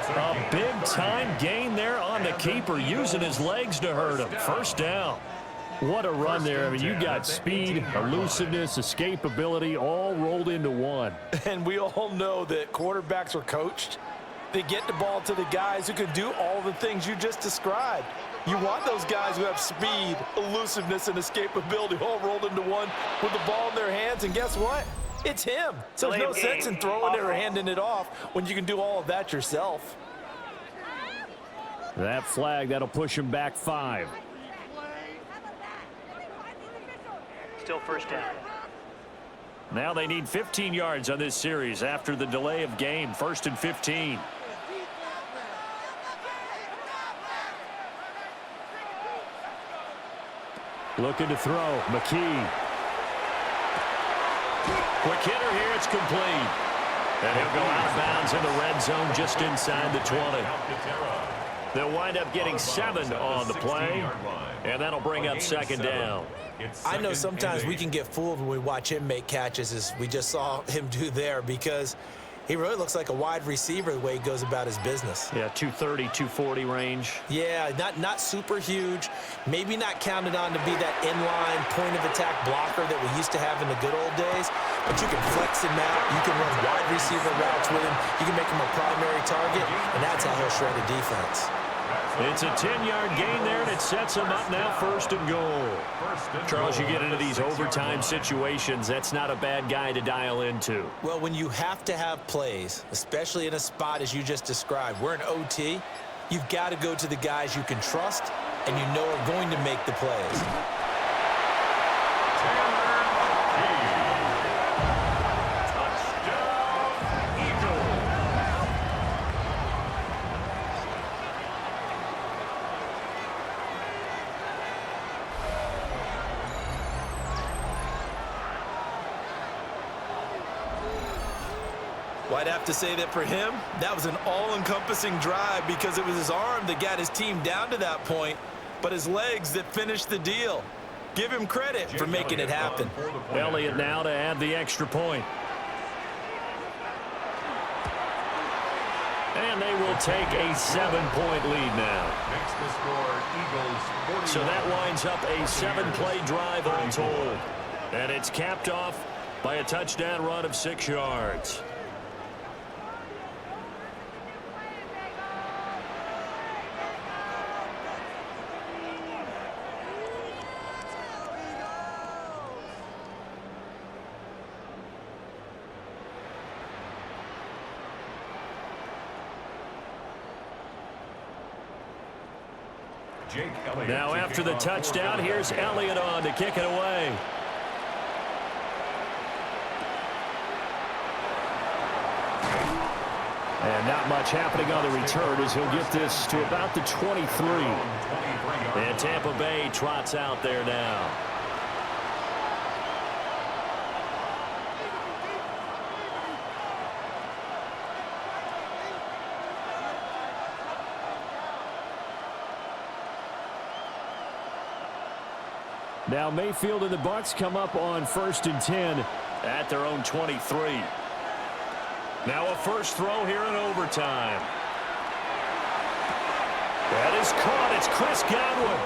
A big-time gain there on the keeper, using his legs to hurt him. First down. What a run there. I mean, you got speed, elusiveness, escapability, all rolled into one. And we all know that quarterbacks are coached. They get the ball to the guys who can do all the things you just described. You want those guys who have speed, elusiveness, and escapability all rolled into one with the ball in their hands. And guess what? It's him. So there's no sense in throwing it or handing it off when you can do all of that yourself. That flag, that'll push him back 5. Still first down. Now they need 15 yards on this series after the delay of game. 1st and 15. Looking to throw. McKee. Quick hitter here. It's complete. And he'll go out of bounds in the red zone just inside the 20. They'll wind up getting 7 on the play. And that'll bring up 2nd down. I know sometimes we can get fooled when we watch him make catches, as we just saw him do there, because he really looks like a wide receiver the way he goes about his business. Yeah, 230, 240 range. Yeah, not super huge. Maybe not counted on to be that inline point-of-attack blocker that we used to have in the good old days, but you can flex him out. You can run wide receiver routes with him. You can make him a primary target, and that's how he'll shred a defense. It's a 10-yard gain there, and it sets him up now 1st and goal. Charles, you get into these overtime situations, that's not a bad guy to dial into. Well, when you have to have plays, especially in a spot as you just described, we're in OT, you've got to go to the guys you can trust and you know are going to make the plays. Well, I'd have to say that for him, that was an all-encompassing drive because it was his arm that got his team down to that point, but his legs that finished the deal. Give him credit for making it happen. Elliott now to add the extra point. And they will take a 7-point lead now. Makes the score Eagles 41. So that winds up a 7-play drive all told. And it's capped off by a touchdown run of 6 yards. Now after the touchdown, here's Elliott on to kick it away. And not much happening on the return as he'll get this to about the 23. And Tampa Bay trots out there now. Now Mayfield and the Bucs come up on 1st and 10 at their own 23. Now a first throw here in overtime. That is caught. It's Chris Godwin.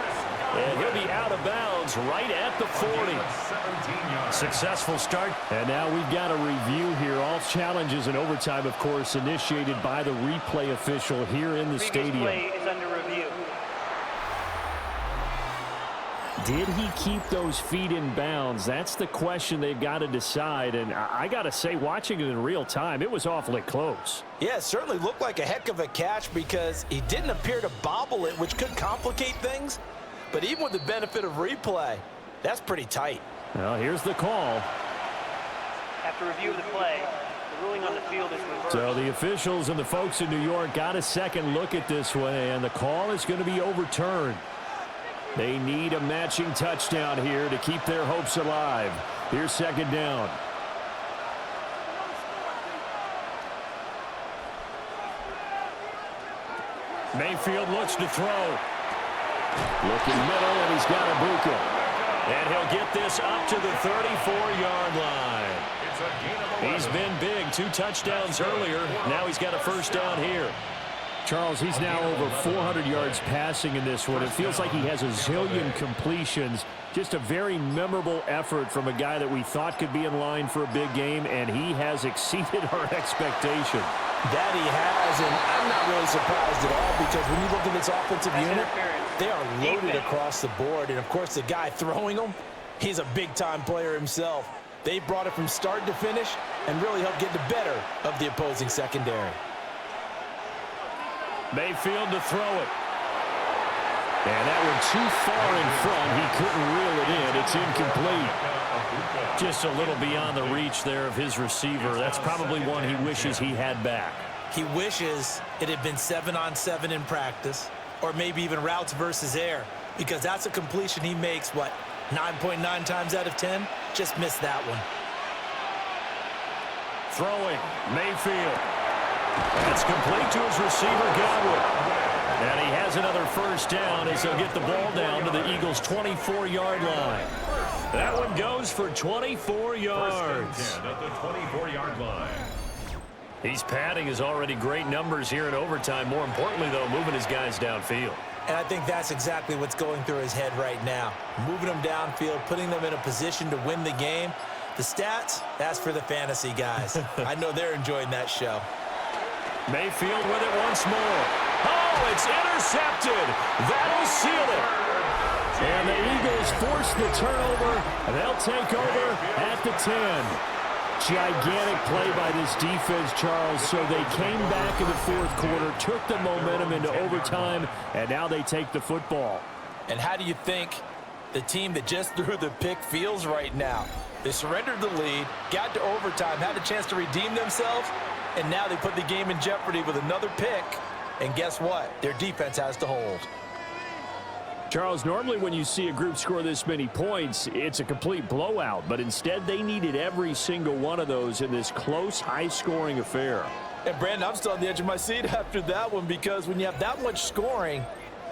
And he'll be out of bounds right at the 40. Successful start. And now we've got a review here. All challenges in overtime, of course, initiated by the replay official here in the stadium. Play is under review. Did he keep those feet in bounds? That's the question they've got to decide. And I got to say, watching it in real time, it was awfully close. Yeah, it certainly looked like a heck of a catch because he didn't appear to bobble it, which could complicate things. But even with the benefit of replay, that's pretty tight. Well, here's the call. After review of the play, the ruling on the field is reversed. So the officials and the folks in New York got a second look at this one, and the call is going to be overturned. They need a matching touchdown here to keep their hopes alive. Here's 2nd down. Mayfield looks to throw. Looking middle, and he's got Ibuka. And he'll get this up to the 34-yard line. He's been big. 2 touchdowns earlier. Now he's got a first down here. Charles, he's now over 400 yards passing in this one. It feels like he has a zillion completions. Just a very memorable effort from a guy that we thought could be in line for a big game, and he has exceeded our expectation. That he has, and I'm not really surprised at all because when you look at this offensive unit, they are loaded across the board. And, of course, the guy throwing them, he's a big-time player himself. They brought it from start to finish and really helped get the better of the opposing secondary. Mayfield to throw it. And that one too far in front. He couldn't reel it in. It's incomplete. Just a little beyond the reach there of his receiver. That's probably one he wishes he had back. He wishes it had been 7-on-7 in practice, or maybe even routes versus air, because that's a completion he makes, what, 9.9 times out of 10? Just missed that one. Throwing, Mayfield. That's complete to his receiver, Godwin. And he has another first down as they'll get the ball down to the Eagles' 24-yard line. That one goes for 24 yards. First and 10 at the 24-yard line. He's padding his already great numbers here in overtime. More importantly, though, moving his guys downfield. And I think that's exactly what's going through his head right now. Moving them downfield, putting them in a position to win the game. The stats, that's for the fantasy guys. I know they're enjoying that show. Mayfield with it once more. Oh, it's intercepted. That'll seal it. And the Eagles force the turnover, and they'll take over at the 10. Gigantic play by this defense, Charles. So they came back in the fourth quarter, took the momentum into overtime, and now they take the football. And how do you think the team that just threw the pick feels right now? They surrendered the lead, got to overtime, had a chance to redeem themselves, and now they put the game in jeopardy with another pick. And guess what? Their defense has to hold. Charles, normally when you see a group score this many points, it's a complete blowout. But instead, they needed every single one of those in this close, high-scoring affair. And, Brandon, I'm still on the edge of my seat after that one because when you have that much scoring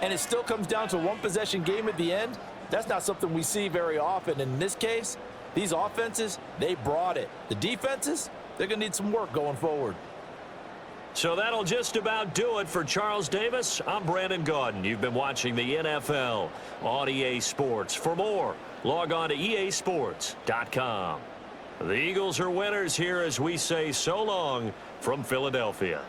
and it still comes down to a one-possession game at the end, that's not something we see very often. And in this case, these offenses, they brought it. The defenses, they're going to need some work going forward. So that'll just about do it for Charles Davis. I'm Brandon Gaudin. You've been watching the NFL on EA Sports. For more, log on to easports.com. The Eagles are winners here as we say so long from Philadelphia.